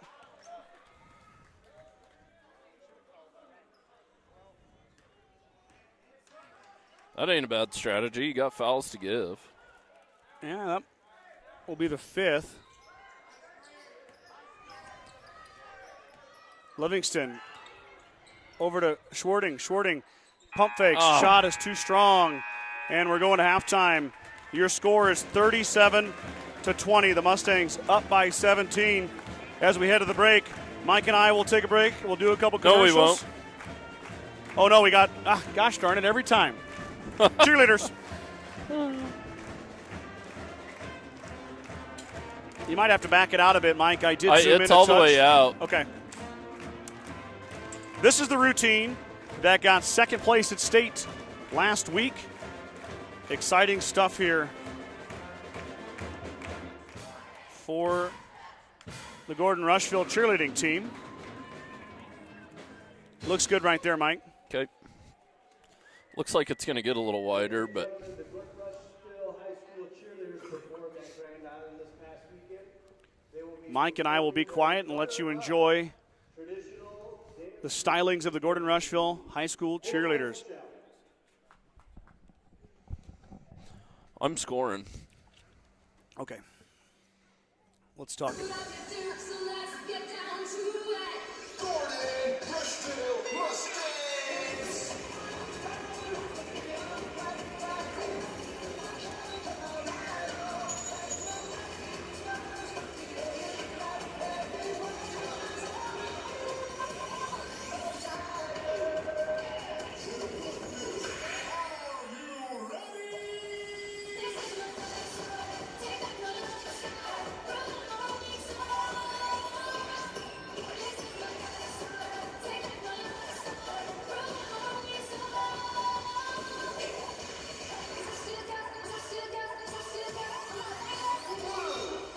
That ain't a bad strategy. You got fouls to give. Yeah, that will be the 5th. Livingston over to Schwarting. Schwarting pump fakes. Shot is too strong. And we're going to halftime. Your score is 37-20. The Mustangs up by 17 as we head to the break. Mike and I will take a break. We'll do a couple No, we commercials. won't. Oh, no, we got, gosh darn it, every time. Cheerleaders. You might have to back it out a bit, Mike. I did zoom in It's a all the touch. way out. Okay. This is the routine that got second place at state last week. Exciting stuff here for the Gordon-Rushville cheerleading team. Looks good right there, Mike. Okay. Looks like it's going to get a little wider, but The Gordon-Rushville High School cheerleaders performed at Grand Island this past weekend. They will be Mike and I will be quiet and let you enjoy the stylings of the Gordon-Rushville High School cheerleaders. I'm scoring. Okay. Let's talk. Gordon-Rushville Mustangs.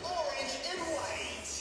Orange and white.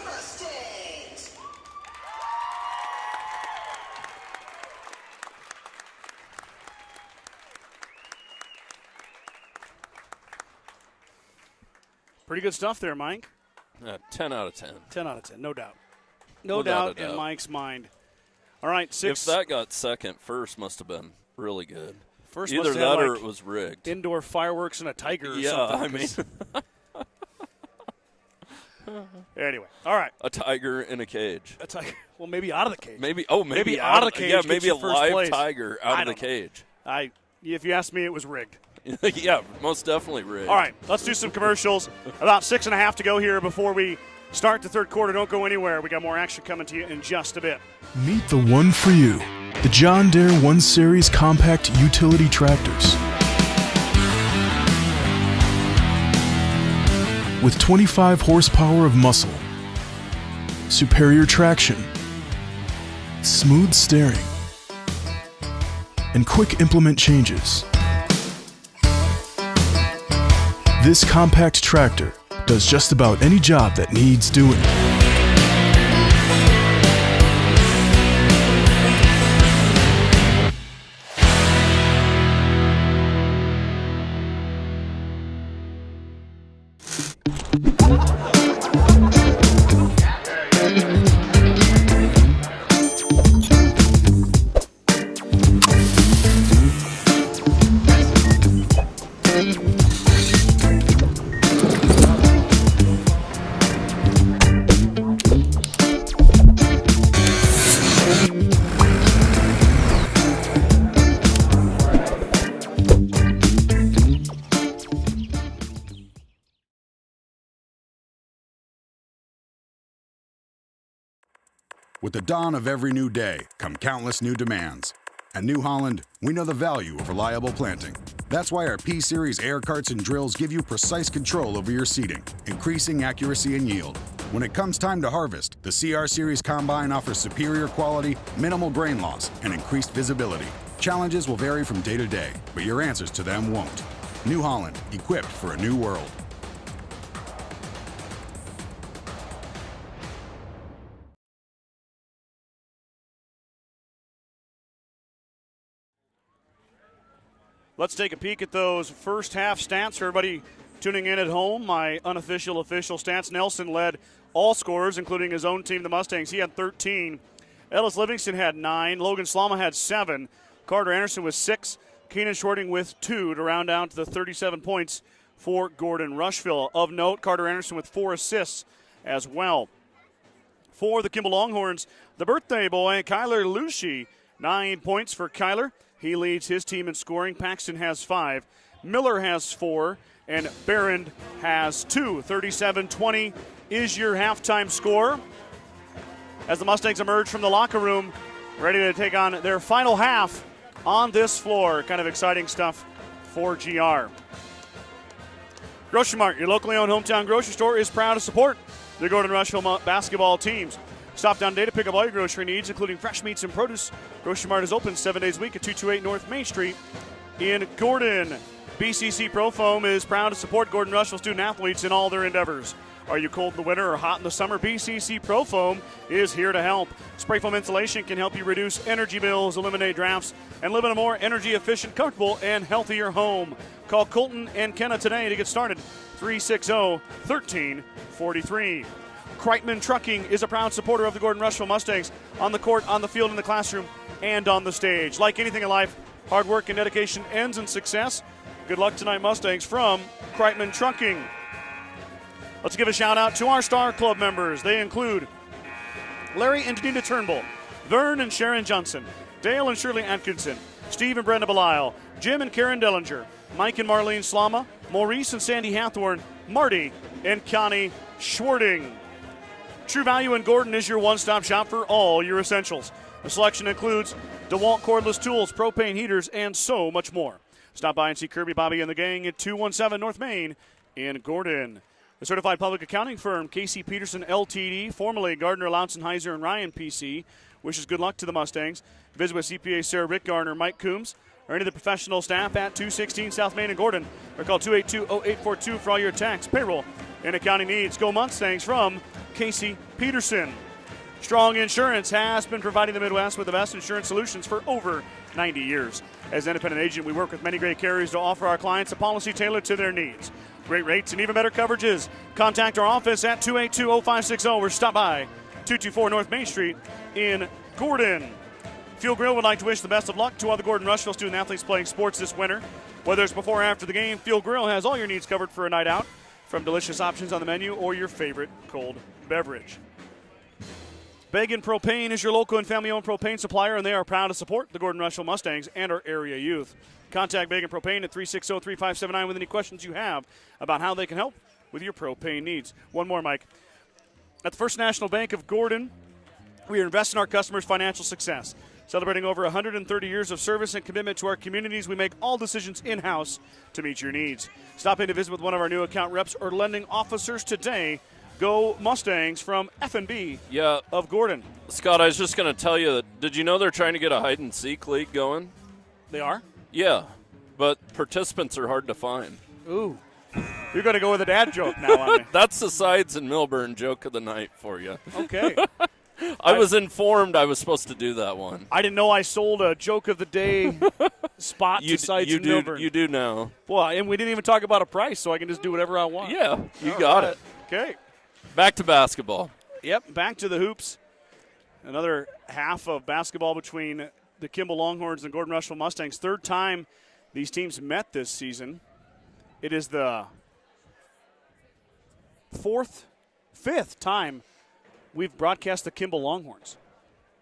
Mustangs. Pretty good stuff there, Mike. 10 out of 10. 10 out of 10, no doubt. No Without doubt a in doubt. Mike's mind. All right, six. If that got second, first must have been really good. First Either must have that or like it was rigged. indoor fireworks and a tiger or Yeah, something. I mean, 'cause- anyway, all right. a tiger in a cage. A tiger. Well, maybe out of the cage. Maybe out of the cage Yeah, gets maybe you a first live place. tiger I out of the don't know. cage. If you ask me, it was rigged. Yeah, most definitely rigged. All right, let's do some commercials. About 6.5 to go here before we start the third quarter. Don't go anywhere. We got more action coming to you in just a bit. Meet the one for you, the John Deere 1 Series compact utility tractors. With 25 horsepower of muscle, superior traction, smooth steering, and quick implement changes. This compact tractor does just about any job that needs doing. With the dawn of every new day come countless new demands. At New Holland, we know the value of reliable planting. That's why our P-Series air carts and drills give you precise control over your seeding, increasing accuracy and yield. When it comes time to harvest, the CR Series Combine offers superior quality, minimal grain loss, and increased visibility. Challenges will vary from day to day, but your answers to them won't. New Holland, equipped for a new world. Let's take a peek at those first half stats for everybody tuning in at home. My unofficial official stats. Nelson led all scorers, including his own team, the Mustangs. He had 13. Ellis Livingston had 9. Logan Slama had 7. Carter Anderson with 6. Keenan Shorting with 2 to round out to the 37 points for Gordon-Rushville. Of note, Carter Anderson with 4 assists as well. For the Kimball Longhorns, the birthday boy, Kyler Lucy, 9 points for Kyler. He leads his team in scoring. Paxton has 5. Miller has 4. And Barron has 2. 37-20 is your halftime score. As the Mustangs emerge from the locker room, ready to take on their final half on this floor. Kind of exciting stuff for GR. Grocery Mart, your locally owned hometown grocery store, is proud to support the Gordon-Rushville basketball teams. Stop down today to pick up all your grocery needs, including fresh meats and produce. Grocery Mart is open 7 days a week at 228 North Main Street in Gordon. BCC Pro Foam is proud to support Gordon-Rushville student athletes in all their endeavors. Are you cold in the winter or hot in the summer? BCC Pro Foam is here to help. Spray foam insulation can help you reduce energy bills, eliminate drafts, and live in a more energy efficient, comfortable, and healthier home. Call Colton and Kenna today to get started. 360-1343. Kreitman Trucking is a proud supporter of the Gordon-Rushville Mustangs on the court, on the field, in the classroom, and on the stage. Like anything in life, hard work and dedication ends in success. Good luck tonight, Mustangs, from Kreitman Trucking. Let's give a shout out to our Star Club members. They include Larry and Janita Turnbull, Vern and Sharon Johnson, Dale and Shirley Atkinson, Steve and Brenda Belisle, Jim and Karen Dellinger, Mike and Marlene Slama, Maurice and Sandy Hathorn, Marty and Connie Schwarting. True Value in Gordon is your one-stop shop for all your essentials. The selection includes DeWalt cordless tools, propane heaters, and so much more. Stop by and see Kirby, Bobby, and the gang at 217 North Main in Gordon. The certified public accounting firm, Casey Peterson LTD, formerly Gardner, Lautzenheiser, and Ryan PC, wishes good luck to the Mustangs. Visit with CPA Sarah Rick Garner, Mike Coombs, or any of the professional staff at 216 South Main in Gordon, or call 282-0842 for all your tax, payroll, and accounting needs. Go Mustangs from Casey Peterson. Strong Insurance has been providing the Midwest with the best insurance solutions for over 90 years. As an independent agent, we work with many great carriers to offer our clients a policy tailored to their needs. Great rates and even better coverages. Contact our office at 282-0560 or stop by 224 North Main Street in Gordon. Fuel Grill would like to wish the best of luck to all the Gordon-Rushville student athletes playing sports this winter. Whether it's before or after the game, Fuel Grill has all your needs covered for a night out, from delicious options on the menu or your favorite cold beverage. Began Propane is your local and family-owned propane supplier, and they are proud to support the Gordon-Rushville Mustangs and our area youth. Contact Began Propane at 360-3579 with any questions you have about how they can help with your propane needs. One more, Mike. At the First National Bank of Gordon, we are investing in our customers' financial success. Celebrating over 130 years of service and commitment to our communities, we make all decisions in-house to meet your needs. Stop in to visit with one of our new account reps or lending officers today. Go Mustangs from F&B of Gordon. Scott, I was just going to tell you, did you know they're trying to get a hide-and-seek league going? They are? Yeah, but participants are hard to find. Ooh. You're going to go with a dad joke now on me. That's the Sides and Milburn joke of the night for you. Okay. I was informed I was supposed to do that one. I didn't know I sold a joke of the day spot to Sides and Milburn. You do now. Well, and we didn't even talk about a price, so I can just do whatever I want. Yeah, you got it. Okay. Back to basketball. Yep, back to the hoops. Another half of basketball between the Kimball Longhorns and Gordon-Rushville Mustangs. Third time these teams met this season. It is the fifth time we've broadcast the Kimball Longhorns.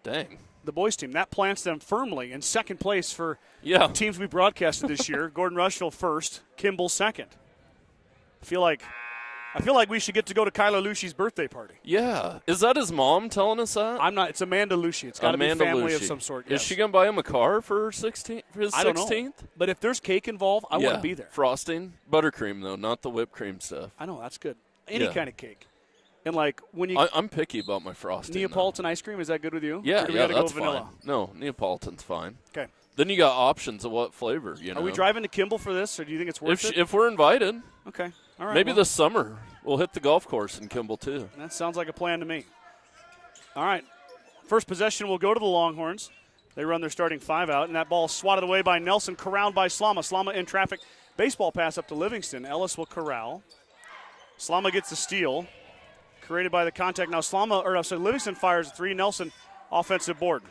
Dang. The boys team. That plants them firmly in second place for teams we broadcasted this year. Gordon-Rushville first, Kimball second. I feel like I feel like we should get to go to Kyler Lucci's birthday party. Yeah. Is that his mom telling us that? I'm not. It's Amanda Lucci. It's got to be family of Lucci. some sort. Is Yes. she going to buy him a car for her 16th? For his 16th? I don't know. But if there's cake involved, I want to be there. Frosting, buttercream though, not the whipped cream stuff. I know that's good. Any Yeah. kind of cake. And like when you I'm picky about my frosting. Neapolitan ice cream, is that good with you? Yeah, Or do we yeah, gotta that's go vanilla? fine. No, Neapolitan's fine. Okay. Then you got options of what flavor. You know. Are we driving to Kimball for this, or do you think it's worth it? If we're invited, Okay. All right. maybe well, this summer we'll hit the golf course in Kimball too. That sounds like a plan to me. All right. First possession will go to the Longhorns. They run their starting 5 out, and that ball swatted away by Nelson, corralled by Slama. Slama in traffic. Baseball pass up to Livingston. Ellis will corral. Slama gets the steal. Created by the contact. Now Livingston fires a 3. Nelson, offensive board.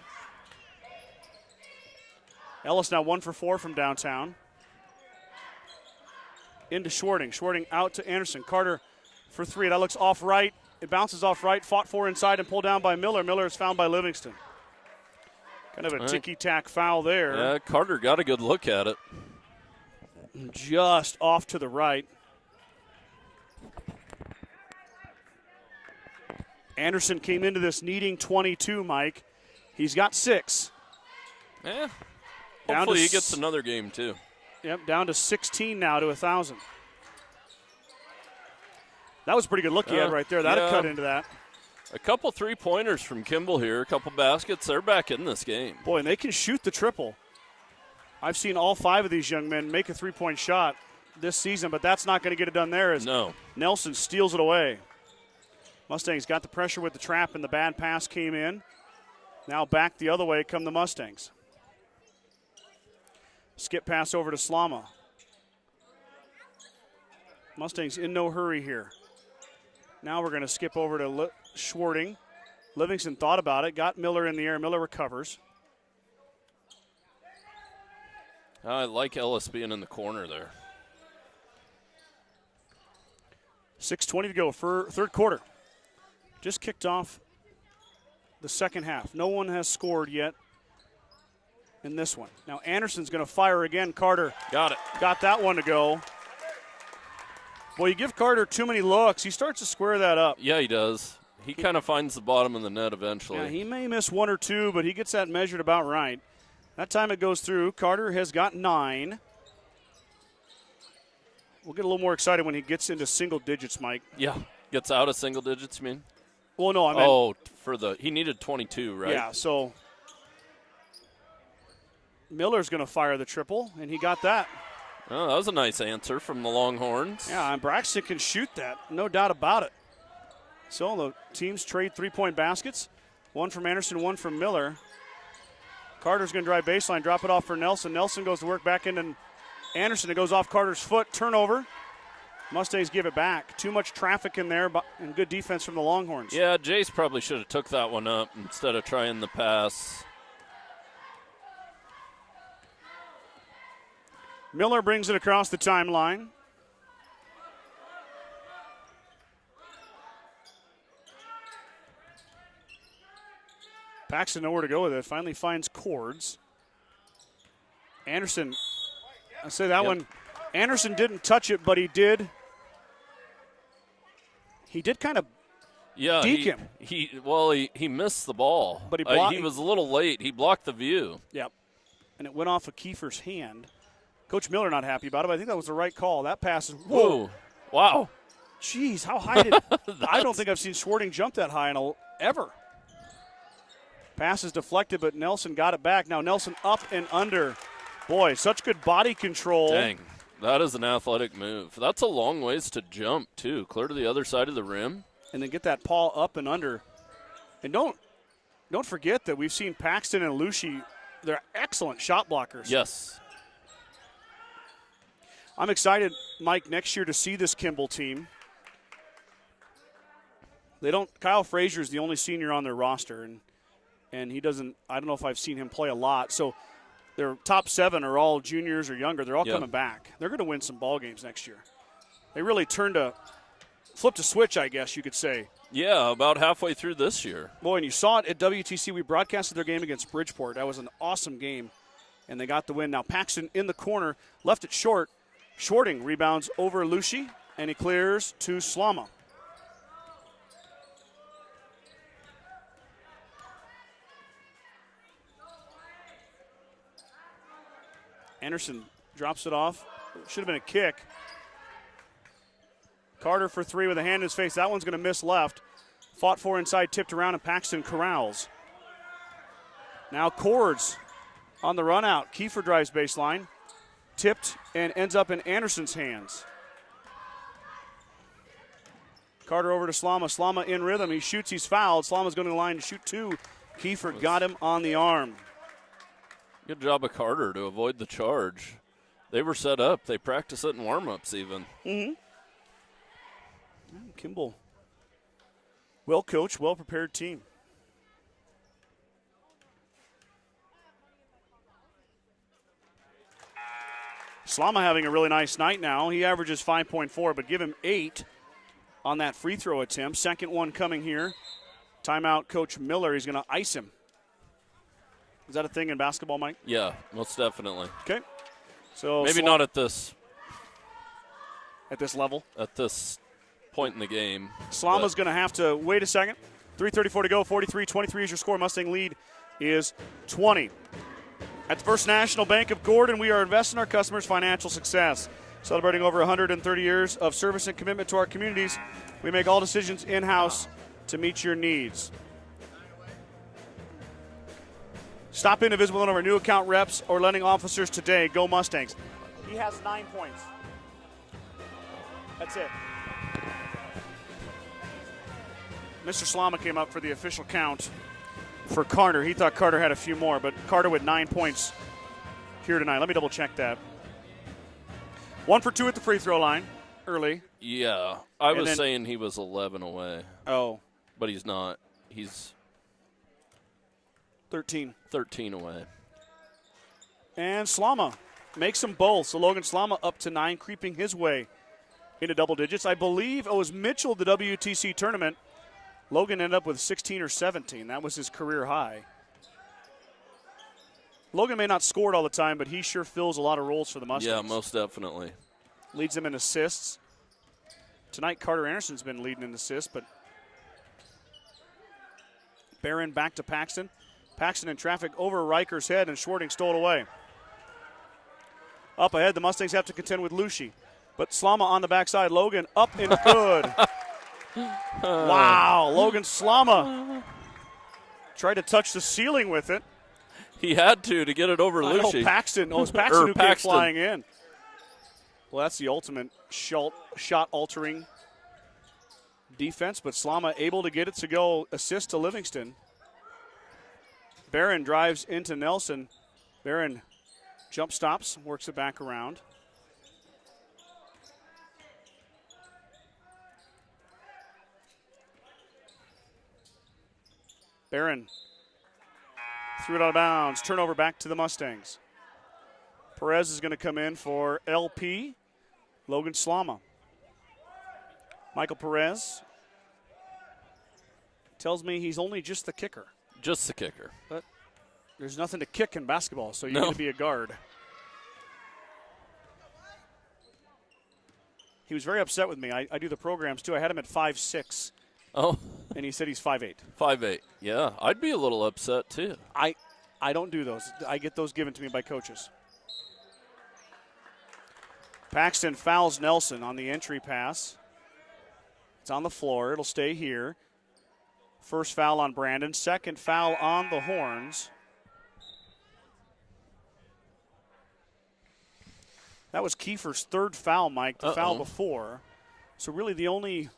Ellis now 1 for 4 from downtown. Into Schwarting. Schwarting out to Anderson. Carter for 3. That looks off right. It bounces off right. Fought for inside and pulled down by Miller. Miller is fouled by Livingston. Kind of a ticky-tack foul there. Yeah, Carter got a good look at it. Just off to the right. Anderson came into this needing 22, Mike. He's got 6. Yeah. Down Hopefully to he gets another game too. Yep, down to 16 now to 1,000. That was a pretty good look he had right there. That'd cut into that. A couple three-pointers from Kimball here, a couple baskets. They're back in this game. Boy, and they can shoot the triple. I've seen all 5 of these young men make a three-point shot this season, but that's not going to get it done there as Nelson steals it away. Mustangs got the pressure with the trap, and the bad pass came in. Now back the other way come the Mustangs. Skip pass over to Slama. Mustangs in no hurry here. Now we're going to skip over to Schwarting. Livingston thought about it, got Miller in the air. Miller recovers. I like Ellis being in the corner there. 6:20 to go for third quarter. Just kicked off the second half. No one has scored yet in this one. Now Anderson's going to fire again. Carter got that one to go. Well, you give Carter too many looks, he starts to square that up. Yeah, he does. He kind of finds the bottom of the net eventually. Yeah, he may miss 1 or 2, but he gets that measured about right. That time it goes through. Carter has got 9. We'll get a little more excited when he gets into single digits, Mike. Yeah, gets out of single digits, you mean? Well, no, I meant. He needed 22, right? Yeah, so Miller's going to fire the triple, and he got that. Oh, that was a nice answer from the Longhorns. Yeah, and Braxton can shoot that, no doubt about it. So the teams trade three-point baskets. 1 from Anderson, 1 from Miller. Carter's going to drive baseline, drop it off for Nelson. Nelson goes to work back into Anderson. It goes off Carter's foot. Turnover. Mustangs give it back. Too much traffic in there, and good defense from the Longhorns. Yeah, Jace probably should have took that one up instead of trying the pass. Miller brings it across the timeline. Paxton nowhere to go with it. Finally finds Cords. Anderson, I say that one. Anderson didn't touch it, but he did. He did kind of deke him. He missed the ball. But he was a little late. He blocked the view. Yep. And it went off of Kiefer's hand. Coach Miller not happy about it, but I think that was the right call. That pass is, whoa. Wow. Jeez, how high did I don't think I've seen Schwarting jump that high ever. Pass is deflected, but Nelson got it back. Now Nelson up and under. Boy, such good body control. Dang, that is an athletic move. That's a long ways to jump, too. Clear to the other side of the rim. And then get that paw up and under. And don't forget that we've seen Paxton and Lucci. They're excellent shot blockers. Yes. I'm excited, Mike, next year to see this Kimball team. Kyle Frazier's the only senior on their roster, and he doesn't, I don't know if I've seen him play a lot. So their top 7 are all juniors or younger. They're all coming back. They're going to win some ball games next year. They really flipped a switch, I guess you could say. Yeah, about halfway through this year. Boy, and you saw it at WTC. We broadcasted their game against Bridgeport. That was an awesome game, and they got the win. Now Paxton in the corner, left it short. Schwarting rebounds over Lucci. and he clears to Slama. Anderson drops it off. Should have been a kick. Carter for three with a hand in his face. That one's going to miss left. Fought for inside, tipped around, and Paxton corrals. Now Cords on the run out. Kiefer drives baseline. Tipped and ends up in Anderson's hands. Carter over to Slama. Slama in rhythm. He shoots. He's fouled. Slama's going to the line to shoot two. Kiefer got him on the arm. Good job of Carter to avoid the charge. They were set up. They practice it in warm-ups even. Mm-hmm. Kimball, well-coached, well-prepared team. Slama having a really nice night now. He averages 5.4, but give him 8 on that free throw attempt. Second one coming here. Timeout, Coach Miller. He's going to ice him. Is that a thing in basketball, Mike? Yeah, most definitely. Okay. So maybe not at this level. At this point in the game. Slama's going to have to wait a second. 3:34 to go. 43-23 is your score. Mustang lead is 20. At the First National Bank of Gordon, we are investing in our customers' financial success. Celebrating over 130 years of service and commitment to our communities, we make all decisions in-house to meet your needs. Stop in to visit one of our new account reps or lending officers today. Go Mustangs. He has 9 points. That's it. Mr. Slama came up for the official count for Carter. He thought Carter had a few more, but Carter with 9 points here tonight. Let me double check that. 1 for 2 at the free throw line early. Yeah, I was saying he was 11 away. Oh. But he's not. He's 13 away. And Slama makes them both. So Logan Slama up to 9, creeping his way into double digits. I believe it was Mitchell, the WTC tournament. Logan ended up with 16 or 17. That was his career high. Logan may not score it all the time, but he sure fills a lot of roles for the Mustangs. Yeah, most definitely. Leads them in assists. Tonight, Carter Anderson's been leading in assists, but Barron back to Paxton. Paxton in traffic over Riker's head, and Schwarting stole it away. Up ahead, the Mustangs have to contend with Lucy. But Slama on the backside. Logan up and good. Wow, Logan Slama tried to touch the ceiling with it. He had to get it over Lucy. Paxton. Oh, it was Paxton who came flying in. Well, that's the ultimate shot-altering defense, but Slama able to get it to go. Assist to Livingston. Barron drives into Nelson. Barron jump stops, works it back around. Barron threw it out of bounds. Turnover back to the Mustangs. Perez is going to come in for LP. Logan Slama. Michael Perez tells me he's only just the kicker. Just the kicker. But there's nothing to kick in basketball, so you're going to be a guard. He was very upset with me. I do the programs, too. I had him at 5'6". Oh. And he said he's 5'8". 5'8". Yeah, I'd be a little upset, too. I don't do those. I get those given to me by coaches. Paxton fouls Nelson on the entry pass. It's on the floor. It'll stay here. First foul on Brandon. Second foul on the Horns. That was Kiefer's third foul, Mike, the foul before. So really the only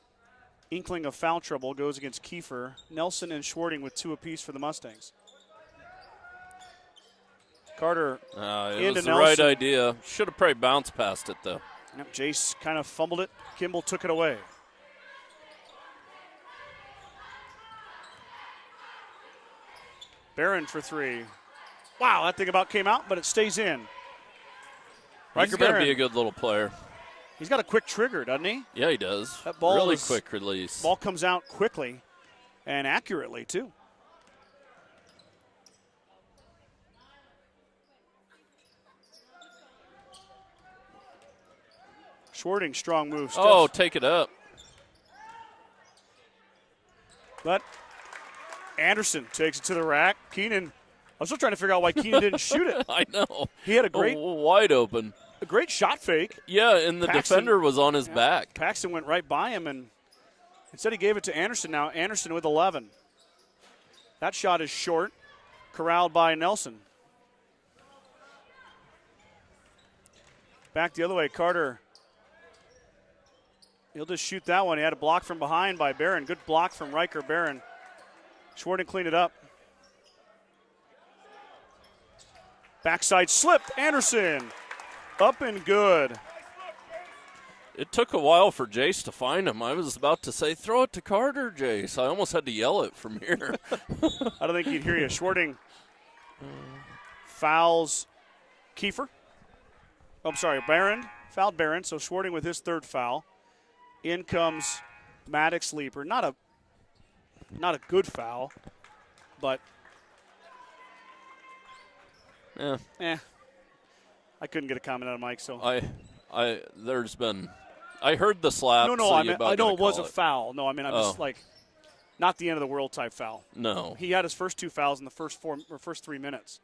inkling of foul trouble goes against Kiefer. Nelson and Schwarting with 2 apiece for the Mustangs. Carter it into was the Nelson. right idea. Should have probably bounced past it, though. Yep, Jace kind of fumbled it. Kimball took it away. Barron for 3. Wow, that thing about came out, but it stays in. He's going to be a good little player. He's got a quick trigger, doesn't he? Yeah, he does. That ball really quick release. Ball comes out quickly and accurately, too. Schwarting, strong move. Stiff. Oh, take it up. But Anderson takes it to the rack. Keenan, I was still trying to figure out why Keenan didn't shoot it. I know. He had a great wide open. A great shot fake. Yeah, and the Paxton, defender was on his back. Paxton went right by him, and instead he gave it to Anderson. Now Anderson with 11. That shot is short, corralled by Nelson. Back the other way, Carter. He'll just shoot that one. He had a block from behind by Barron. Good block from Riker Barron. Schwarting cleaned it up. Backside slip, Anderson. Up and good. It took a while for Jace to find him. I was about to say, throw it to Carter, Jace. I almost had to yell it from here. I don't think he'd hear you. Schwarting fouls Kiefer. Oh, I'm sorry, Barron. Fouled Barron, so Schwarting with his third foul. In comes Maddox Leaper. Not a good foul, but I couldn't get a comment out of Mike. So I heard the slap. No, so I know it was a it. foul. No, I mean I'm just like not the end of the world type foul. No, he had his first two fouls in the first 3 minutes.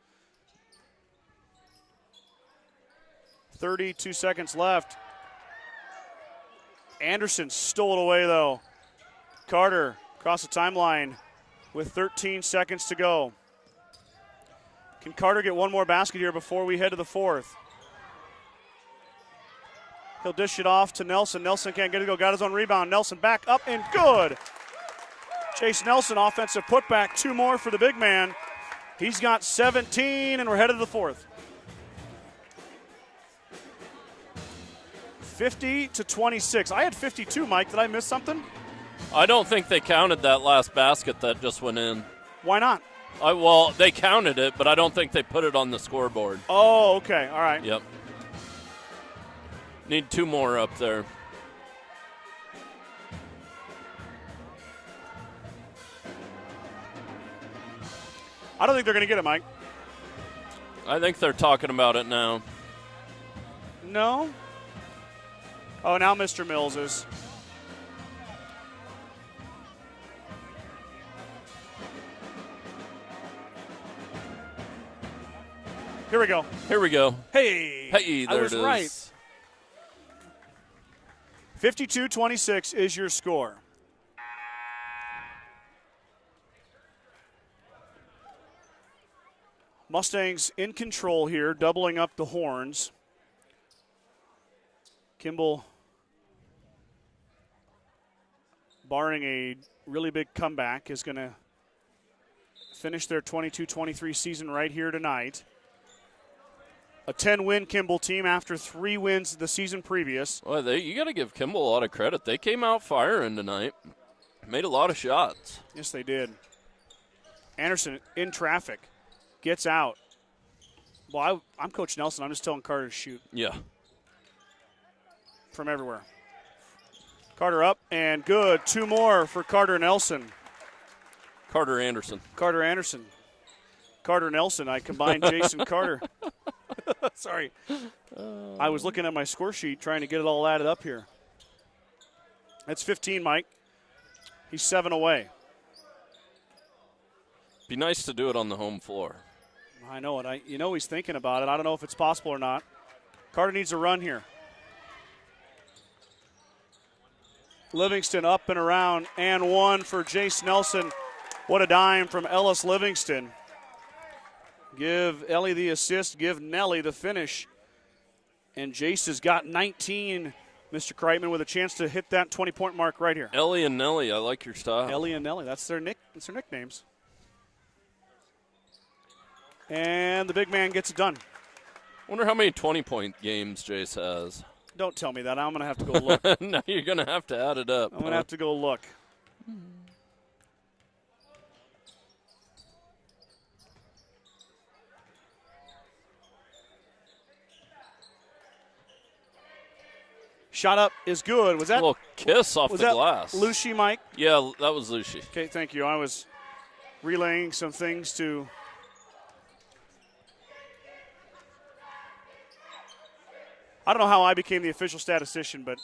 32 seconds left. Anderson stole it away, though. Carter across the timeline with 13 seconds to go. Can Carter get one more basket here before we head to the fourth? He'll dish it off to Nelson. Nelson can't get it to go. Got his own rebound. Nelson back up and good. Chase Nelson, offensive putback. 2 more for the big man. He's got 17, and we're headed to the fourth. 50-26. I had 52, Mike. Did I miss something? I don't think they counted that last basket that just went in. Why not? Well, they counted it, but I don't think they put it on the scoreboard. Oh, okay. All right. Yep. Need 2 more up there. I don't think they're going to get it, Mike. I think they're talking about it now. No? Oh, now Mr. Mills is. Here we go. Here we go. Hey, there I was it is. right. 52-26 is your score. Mustangs in control here, doubling up the horns. Kimball, barring a really big comeback, is going to finish their 22-23 season right here tonight. A 10-win Kimball team after 3 wins the season previous. Well, you got to give Kimball a lot of credit. They came out firing tonight. Made a lot of shots. Yes, they did. Anderson in traffic. Gets out. Well, I'm Coach Nelson. I'm just telling Carter to shoot. Yeah. From everywhere. Carter up and good. 2 more for Carter Nelson. Carter Anderson. Carter Anderson. Carter Nelson. I combined Jason Carter. Sorry. I was looking at my score sheet trying to get it all added up here. That's 15, Mike. He's 7 away. Be nice to do it on the home floor. I know it. You know he's thinking about it. I don't know if it's possible or not. Carter needs a run here. Livingston up and around, and 1 for Jace Nelson. What a dime from Ellis Livingston. Give Ellie the assist, give Nelly the finish. And Jace has got 19, Mr. Kreitman, with a chance to hit that 20-point mark right here. Ellie and Nelly, I like your style. Ellie and Nelly, that's their nicknames. And the big man gets it done. Wonder how many 20-point games Jace has. Don't tell me that. I'm going to have to go look. No, you're going to have to add it up. I'm going to have to go look. Shot up is good. Was that a little kiss off the glass? Lucy, Mike? Yeah, that was Lucy. Okay, thank you. I was relaying some things to I don't know how I became the official statistician, but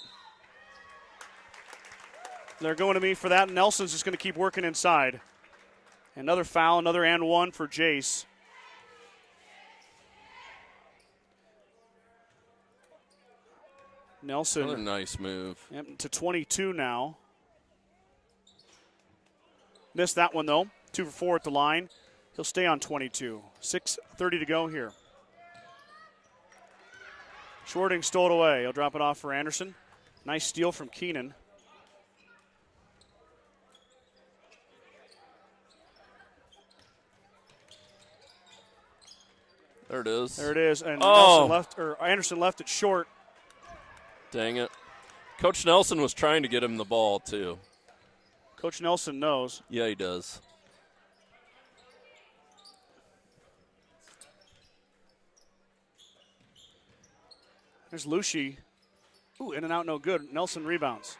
they're going to me for that. Nelson's just going to keep working inside. Another foul, another and one for Jace. Nelson. Another nice move. Yep, to 22 now. Missed that one, though. 2 for 4 at the line. He'll stay on 22. 6:30 to go here. Schwarting stole it away. He'll drop it off for Anderson. Nice steal from Keenan. There it is. There it is. And Oh. Anderson left it short. Dang it. Coach Nelson was trying to get him the ball, too. Coach Nelson knows. Yeah, he does. There's Lucy. Ooh, in and out, no good. Nelson rebounds.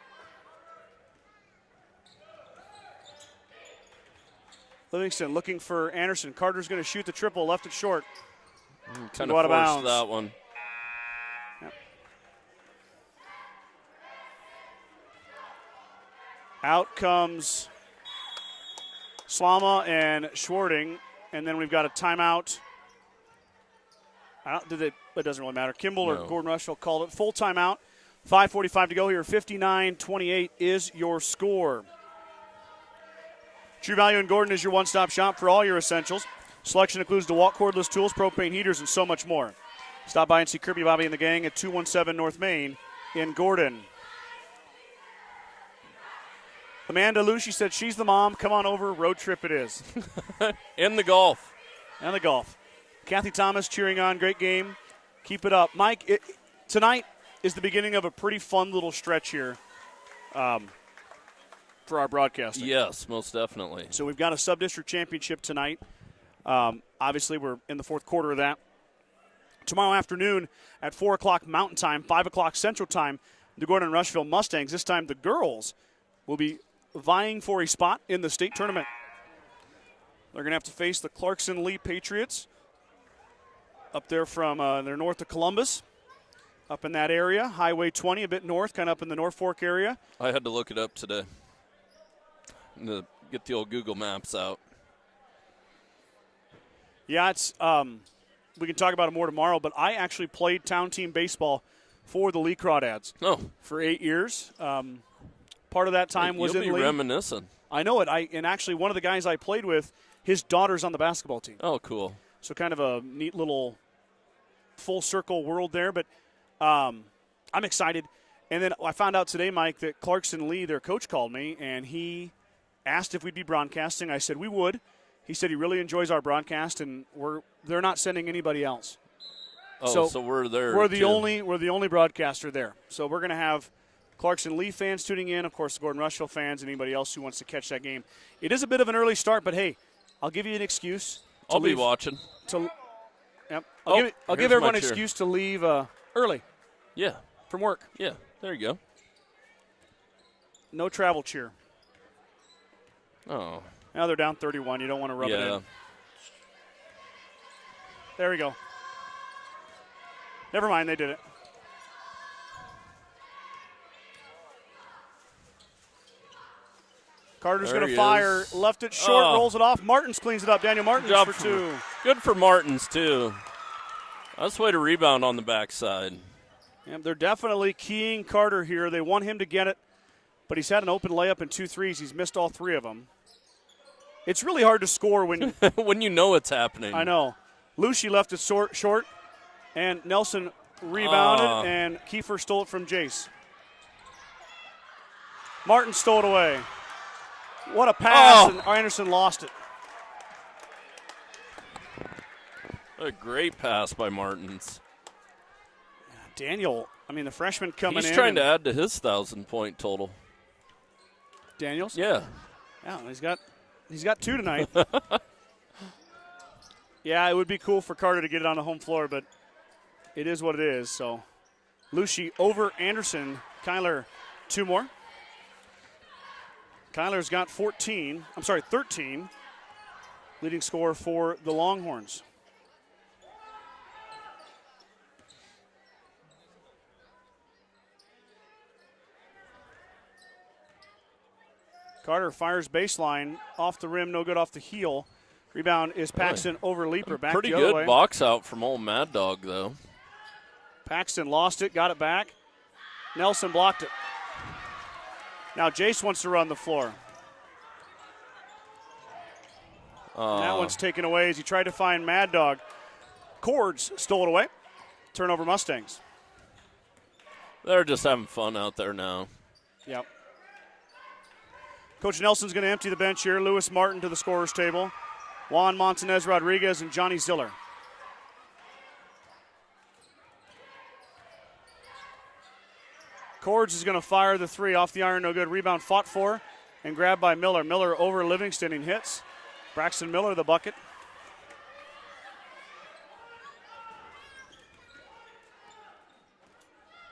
Livingston looking for Anderson. Carter's going to shoot the triple, left it short. Kind Go out of of forced bounds. that one. Yep. Out comes Slama and Schwarting, and then we've got a timeout. It doesn't really matter. Kimball or No. Gordon-Rushville called it. Full timeout. 5:45 to go here. 59-28 is your score. True Value in Gordon is your one-stop shop for all your essentials. Selection includes DeWalt cordless tools, propane heaters, and so much more. Stop by and see Kirby, Bobby, and the gang at 217 North Main in Gordon. Amanda Lucy said she's the mom. Come on over. Road trip it is. And the golf. And the golf. Kathy Thomas cheering on. Great game. Keep it up. Mike, tonight is the beginning of a pretty fun little stretch here for our broadcasting. Yes, most definitely. So we've got a sub-district championship tonight. Obviously, we're in the fourth quarter of that. Tomorrow afternoon at 4 o'clock Mountain Time, 5 o'clock Central Time, the Gordon-Rushville Mustangs, this time the girls, will be vying for a spot in the state tournament. They're going to have to face the Clarkson Lee Patriots up there from they're north of Columbus, up in that area. Highway 20, a bit north, kind of up in the Norfolk area. I had to look it up today. To get the old Google Maps out. Yeah, it's we can talk about it more tomorrow, but I actually played town team baseball for the Lee Crawdads for 8 years. Part of that time was You'll in be Lee. reminiscing. I know it. And actually one of the guys I played with, his daughter's on the basketball team. Oh, cool. So kind of a neat little full circle world there. But I'm excited. And then I found out today, Mike, that Clarkson Lee, their coach, called me, and he asked if we'd be broadcasting. I said we would. He said he really enjoys our broadcast, and they're not sending anybody else. Oh, so we're there. We're the too. only broadcaster there. So we're going to have Clarkson Lee fans tuning in, of course, the Gordon-Rushville fans, and anybody else who wants to catch that game. It is a bit of an early start, but hey, I'll give you an excuse. I'll be watching. Yep. Oh, I'll give here's everyone my an chair. excuse to leave early Yeah. from work. Yeah. There you go. No travel cheer. Oh. Now they're down 31. You don't want to rub it Yeah. in. There we go. Never mind, they did it. Carter's There going to he fire. is. Left it short, Oh. rolls it off. Martins cleans it up. Daniel Martins Good job for two. Good for Martins, too. Nice way to rebound on the backside. Yeah, they're definitely keying Carter here. They want him to get it, but he's had an open layup and 2 threes. He's missed all 3 of them. It's really hard to score when when you know it's happening. I know. Lucy left it short, and Nelson rebounded, and Kiefer stole it from Jace. Martin stole it away. What a pass, and Anderson lost it. A great pass by Martins. Daniel, the freshman coming in. He's trying to add to his 1,000-point total. Daniels? Yeah. Yeah, he's got 2 tonight. Yeah, it would be cool for Carter to get it on the home floor, but it is what it is. So, Lucy over Anderson. Kyler, 2 more. Kyler's got 13. Leading scorer for the Longhorns. Carter fires baseline off the rim, no good off the heel. Rebound is Paxton over Leaper. Back Pretty the other good way. box out from old Mad Dog, though. Paxton lost it, got it back. Nelson blocked it. Now Jace wants to run the floor. And that one's taken away as he tried to find Mad Dog. Cords stole it away. Turnover Mustangs. They're just having fun out there now. Yep. Coach Nelson's going to empty the bench here. Lewis Martin to the scorer's table. Juan Montanez Rodriguez and Johnny Ziller. Cords is going to fire the three off the iron, no good. Rebound fought for and grabbed by Miller. Miller over Livingston and hits. Braxton Miller the bucket.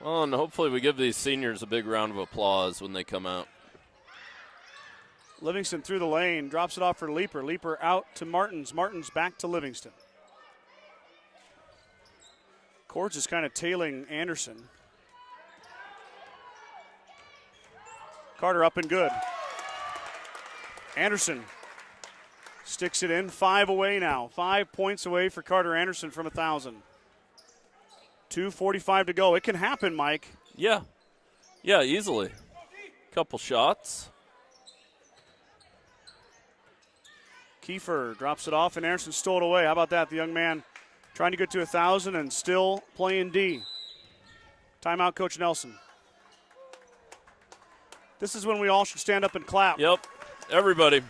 Well, and hopefully we give these seniors a big round of applause when they come out. Livingston through the lane, drops it off for Leaper. Leaper out to Martins. Martins back to Livingston. Cords is kind of tailing Anderson. Carter up and good. Anderson sticks it in. 5 away now. 5 points away for Carter Anderson from 1,000. 2:45 to go. It can happen, Mike. Yeah. Yeah, easily. Couple shots. Kiefer drops it off, and Anderson stole it away. How about that? The young man trying to get to 1,000 and still playing D. Timeout, Coach Nelson. This is when we all should stand up and clap. Yep. Everybody.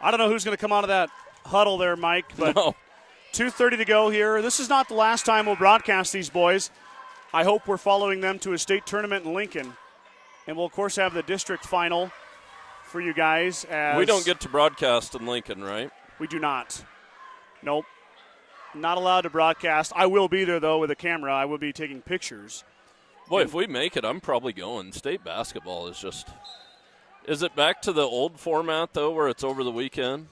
I don't know who's going to come out of that huddle there, Mike, but No. 2:30 to go here. This is not the last time we'll broadcast these boys. I hope we're following them to a state tournament in Lincoln. And we'll, of course, have the district final for you guys. As We don't get to broadcast in Lincoln, right? We do not. Nope. Not allowed to broadcast. I will be there, though, with a camera. I will be taking pictures. Boy, if we make it, I'm probably going. State basketball is just – is it back to the old format, though, where it's over the weekend?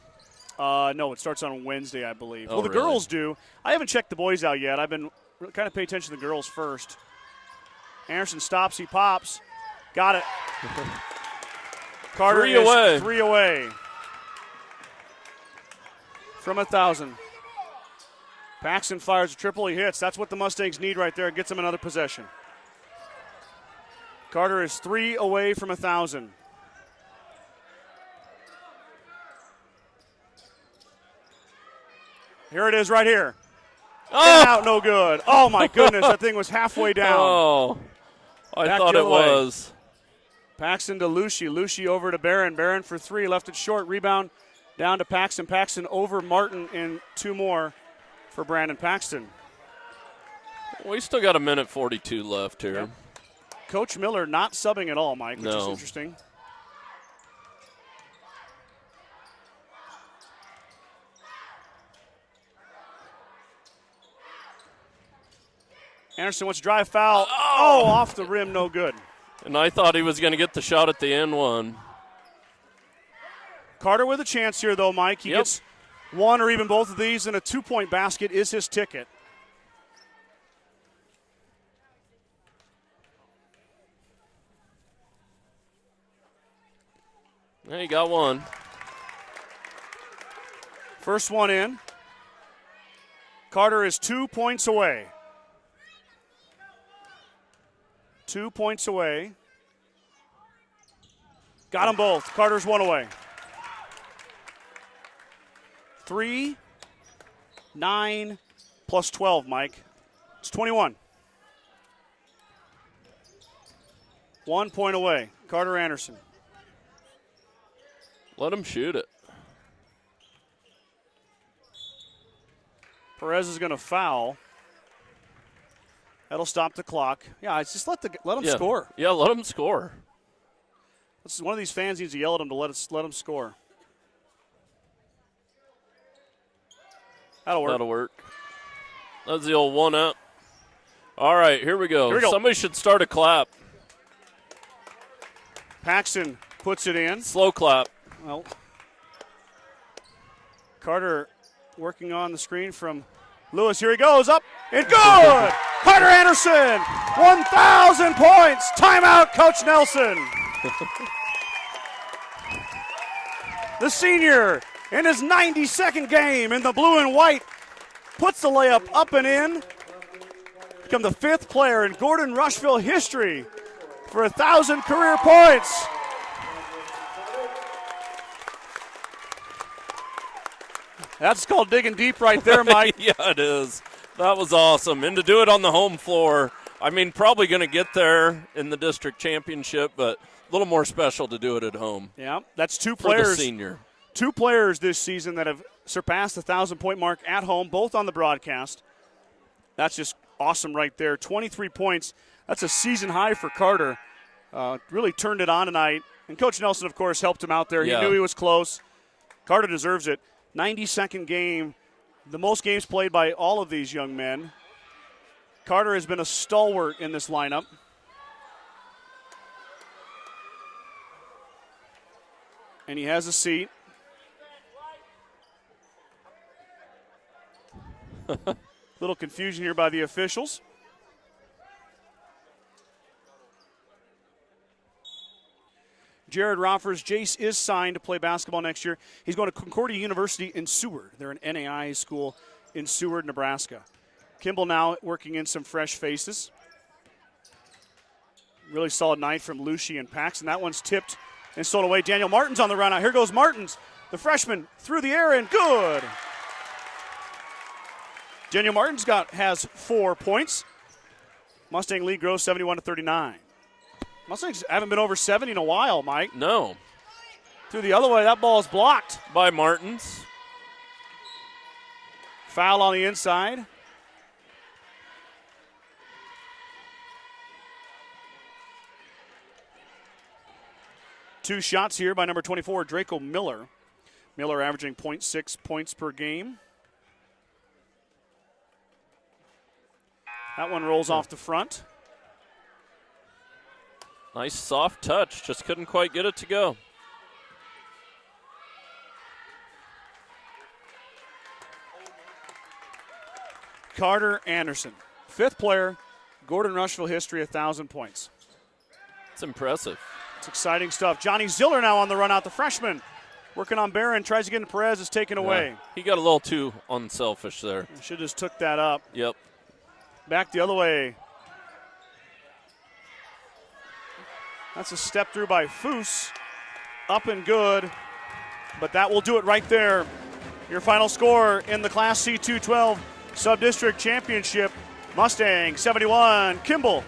No, it starts on Wednesday, I believe. Oh, well, the really? girls do. I haven't checked the boys out yet. I've been kind of paying attention to the girls first. Anderson stops. He pops. Got it. Carter Three is away. 3 away from 1,000. Paxton fires a triple. He hits. That's what the Mustangs need right there. Gets them another possession. Carter is 3 away from 1,000. Here it is right here. Oh! Out, no good. Oh, my goodness. That thing was halfway down. Oh, I Back thought the it other way. was. Paxton to Lucci. Lucci over to Barron. Barron for 3. Left it short. Rebound down to Paxton. Paxton over Martin and 2 more for Brandon Paxton. We still got 1:42 left here. Yep. Coach Miller not subbing at all, Mike, which is No. interesting. Anderson wants to drive foul. Oh, off the rim, no good. And I thought he was going to get the shot at the end one. Carter with a chance here, though, Mike. He Yep. gets one or even both of these, and a 2-point basket is his ticket. Yeah, he got one. First one in. Carter is 2 points away. 2 points away. Got them both. Carter's 1 away. 3, 9, plus 12, Mike. It's 21. 1 point away. Carter Anderson. Let him shoot it. Perez is going to foul. That'll stop the clock. Yeah, it's just let them Yeah. score. Yeah, let him score. This is one of these fans needs to yell at him to let him score. That'll work. That'll work. That's the old 1-up. All right, here we go. Here we go. Somebody should start a clap. Paxton puts it in. Slow clap. Well, Carter working on the screen from Lewis. Here he goes, up and good! Carter Anderson, 1,000 points. Timeout, Coach Nelson. The senior in his 92nd game in the blue and white puts the layup up and in. Become the 5th player in Gordon-Rushville history for 1,000 career points. That's called digging deep right there, Mike. Yeah, it is. That was awesome. And to do it on the home floor, I mean, probably going to get there in the district championship, but a little more special to do it at home. Yeah, that's two For the players. senior. Two players this season that have surpassed the 1,000-point mark at home, both on the broadcast. That's just awesome right there. 23 points. That's a season high for Carter. Really turned it on tonight. And Coach Nelson, of course, helped him out there. Yeah. He knew he was close. Carter deserves it. 92nd game, the most games played by all of these young men. Carter has been a stalwart in this lineup. And he has a seat. Little confusion here by the officials. Jared Roffers, Jace is signed to play basketball next year. He's going to Concordia University in Seward. They're an NAI school in Seward, Nebraska. Kimball now working in some fresh faces. Really solid night from Lucy and Paxton. That one's tipped and stolen away. Daniel Martin's on the run out. Here goes Martins, the freshman, through the air and good. Daniel Martin's has 4 points. Mustang lead grows 71-39. Mustangs haven't been over 70 in a while, Mike. No. Through the other way, that ball is blocked. By Martins. Foul on the inside. Two shots here by number 24, Draco Miller. Miller averaging 0.6 points per game. That one rolls off the front. Nice soft touch. Just couldn't quite get it to go. Carter Anderson, 5th player, Gordon-Rushville history, 1,000 points. It's impressive. It's exciting stuff. Johnny Ziller now on the run out, the freshman. Working on Barron, tries to get in Perez, is taken away. He got a little too unselfish there. Should have just took that up. Yep. Back the other way. That's a step through by Foose. Up and good. But that will do it right there. Your final score in the Class C2-12 Sub-District Championship. Mustang 71, Kimball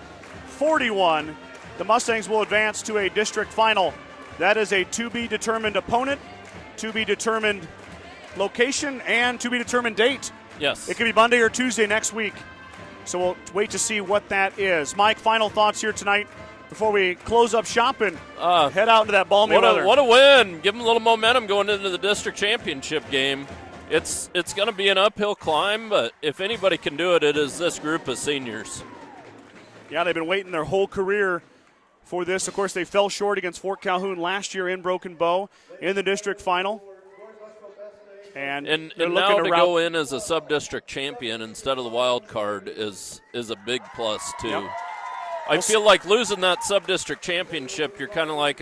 41. The Mustangs will advance to a district final. That is a to-be-determined opponent, to-be-determined location, and to-be-determined date. Yes. It could be Monday or Tuesday next week. So we'll wait to see what that is. Mike, final thoughts here tonight before we close up shop and head out into that balmy weather. What a win. Give them a little momentum going into the district championship game. It's going to be an uphill climb, but if anybody can do it, it is this group of seniors. Yeah, they've been waiting their whole career for this. Of course, they fell short against Fort Calhoun last year in Broken Bow in the district final. And they're now looking to to go in as a sub-district champion instead of the wild card is a big plus, too. Yep. I feel like losing that sub-district championship, you're kind of like,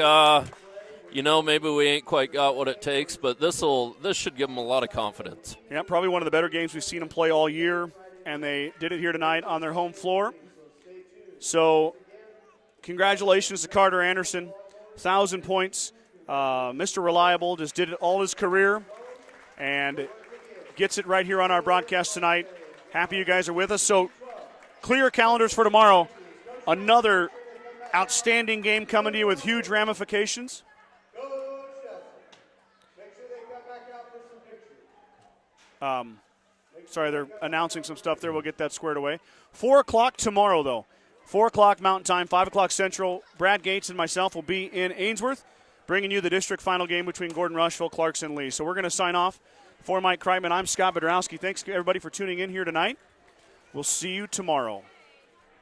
maybe we ain't quite got what it takes, but this should give them a lot of confidence. Yeah, probably one of the better games we've seen them play all year, and they did it here tonight on their home floor. So congratulations to Carter Anderson, 1,000 points. Mr. Reliable just did it all his career and gets it right here on our broadcast tonight. Happy you guys are with us. So clear your calendars for tomorrow. Another outstanding game coming to you with huge ramifications. Sorry, they're announcing some stuff there. We'll get that squared away. 4 o'clock tomorrow, though. 4 o'clock Mountain Time, 5 o'clock Central. Brad Gates and myself will be in Ainsworth, bringing you the district final game between Gordon-Rushville, Clarkson, Lee. So we're going to sign off. For Mike Kreitman, I'm Scott Bedrowski. Thanks, everybody, for tuning in here tonight. We'll see you tomorrow.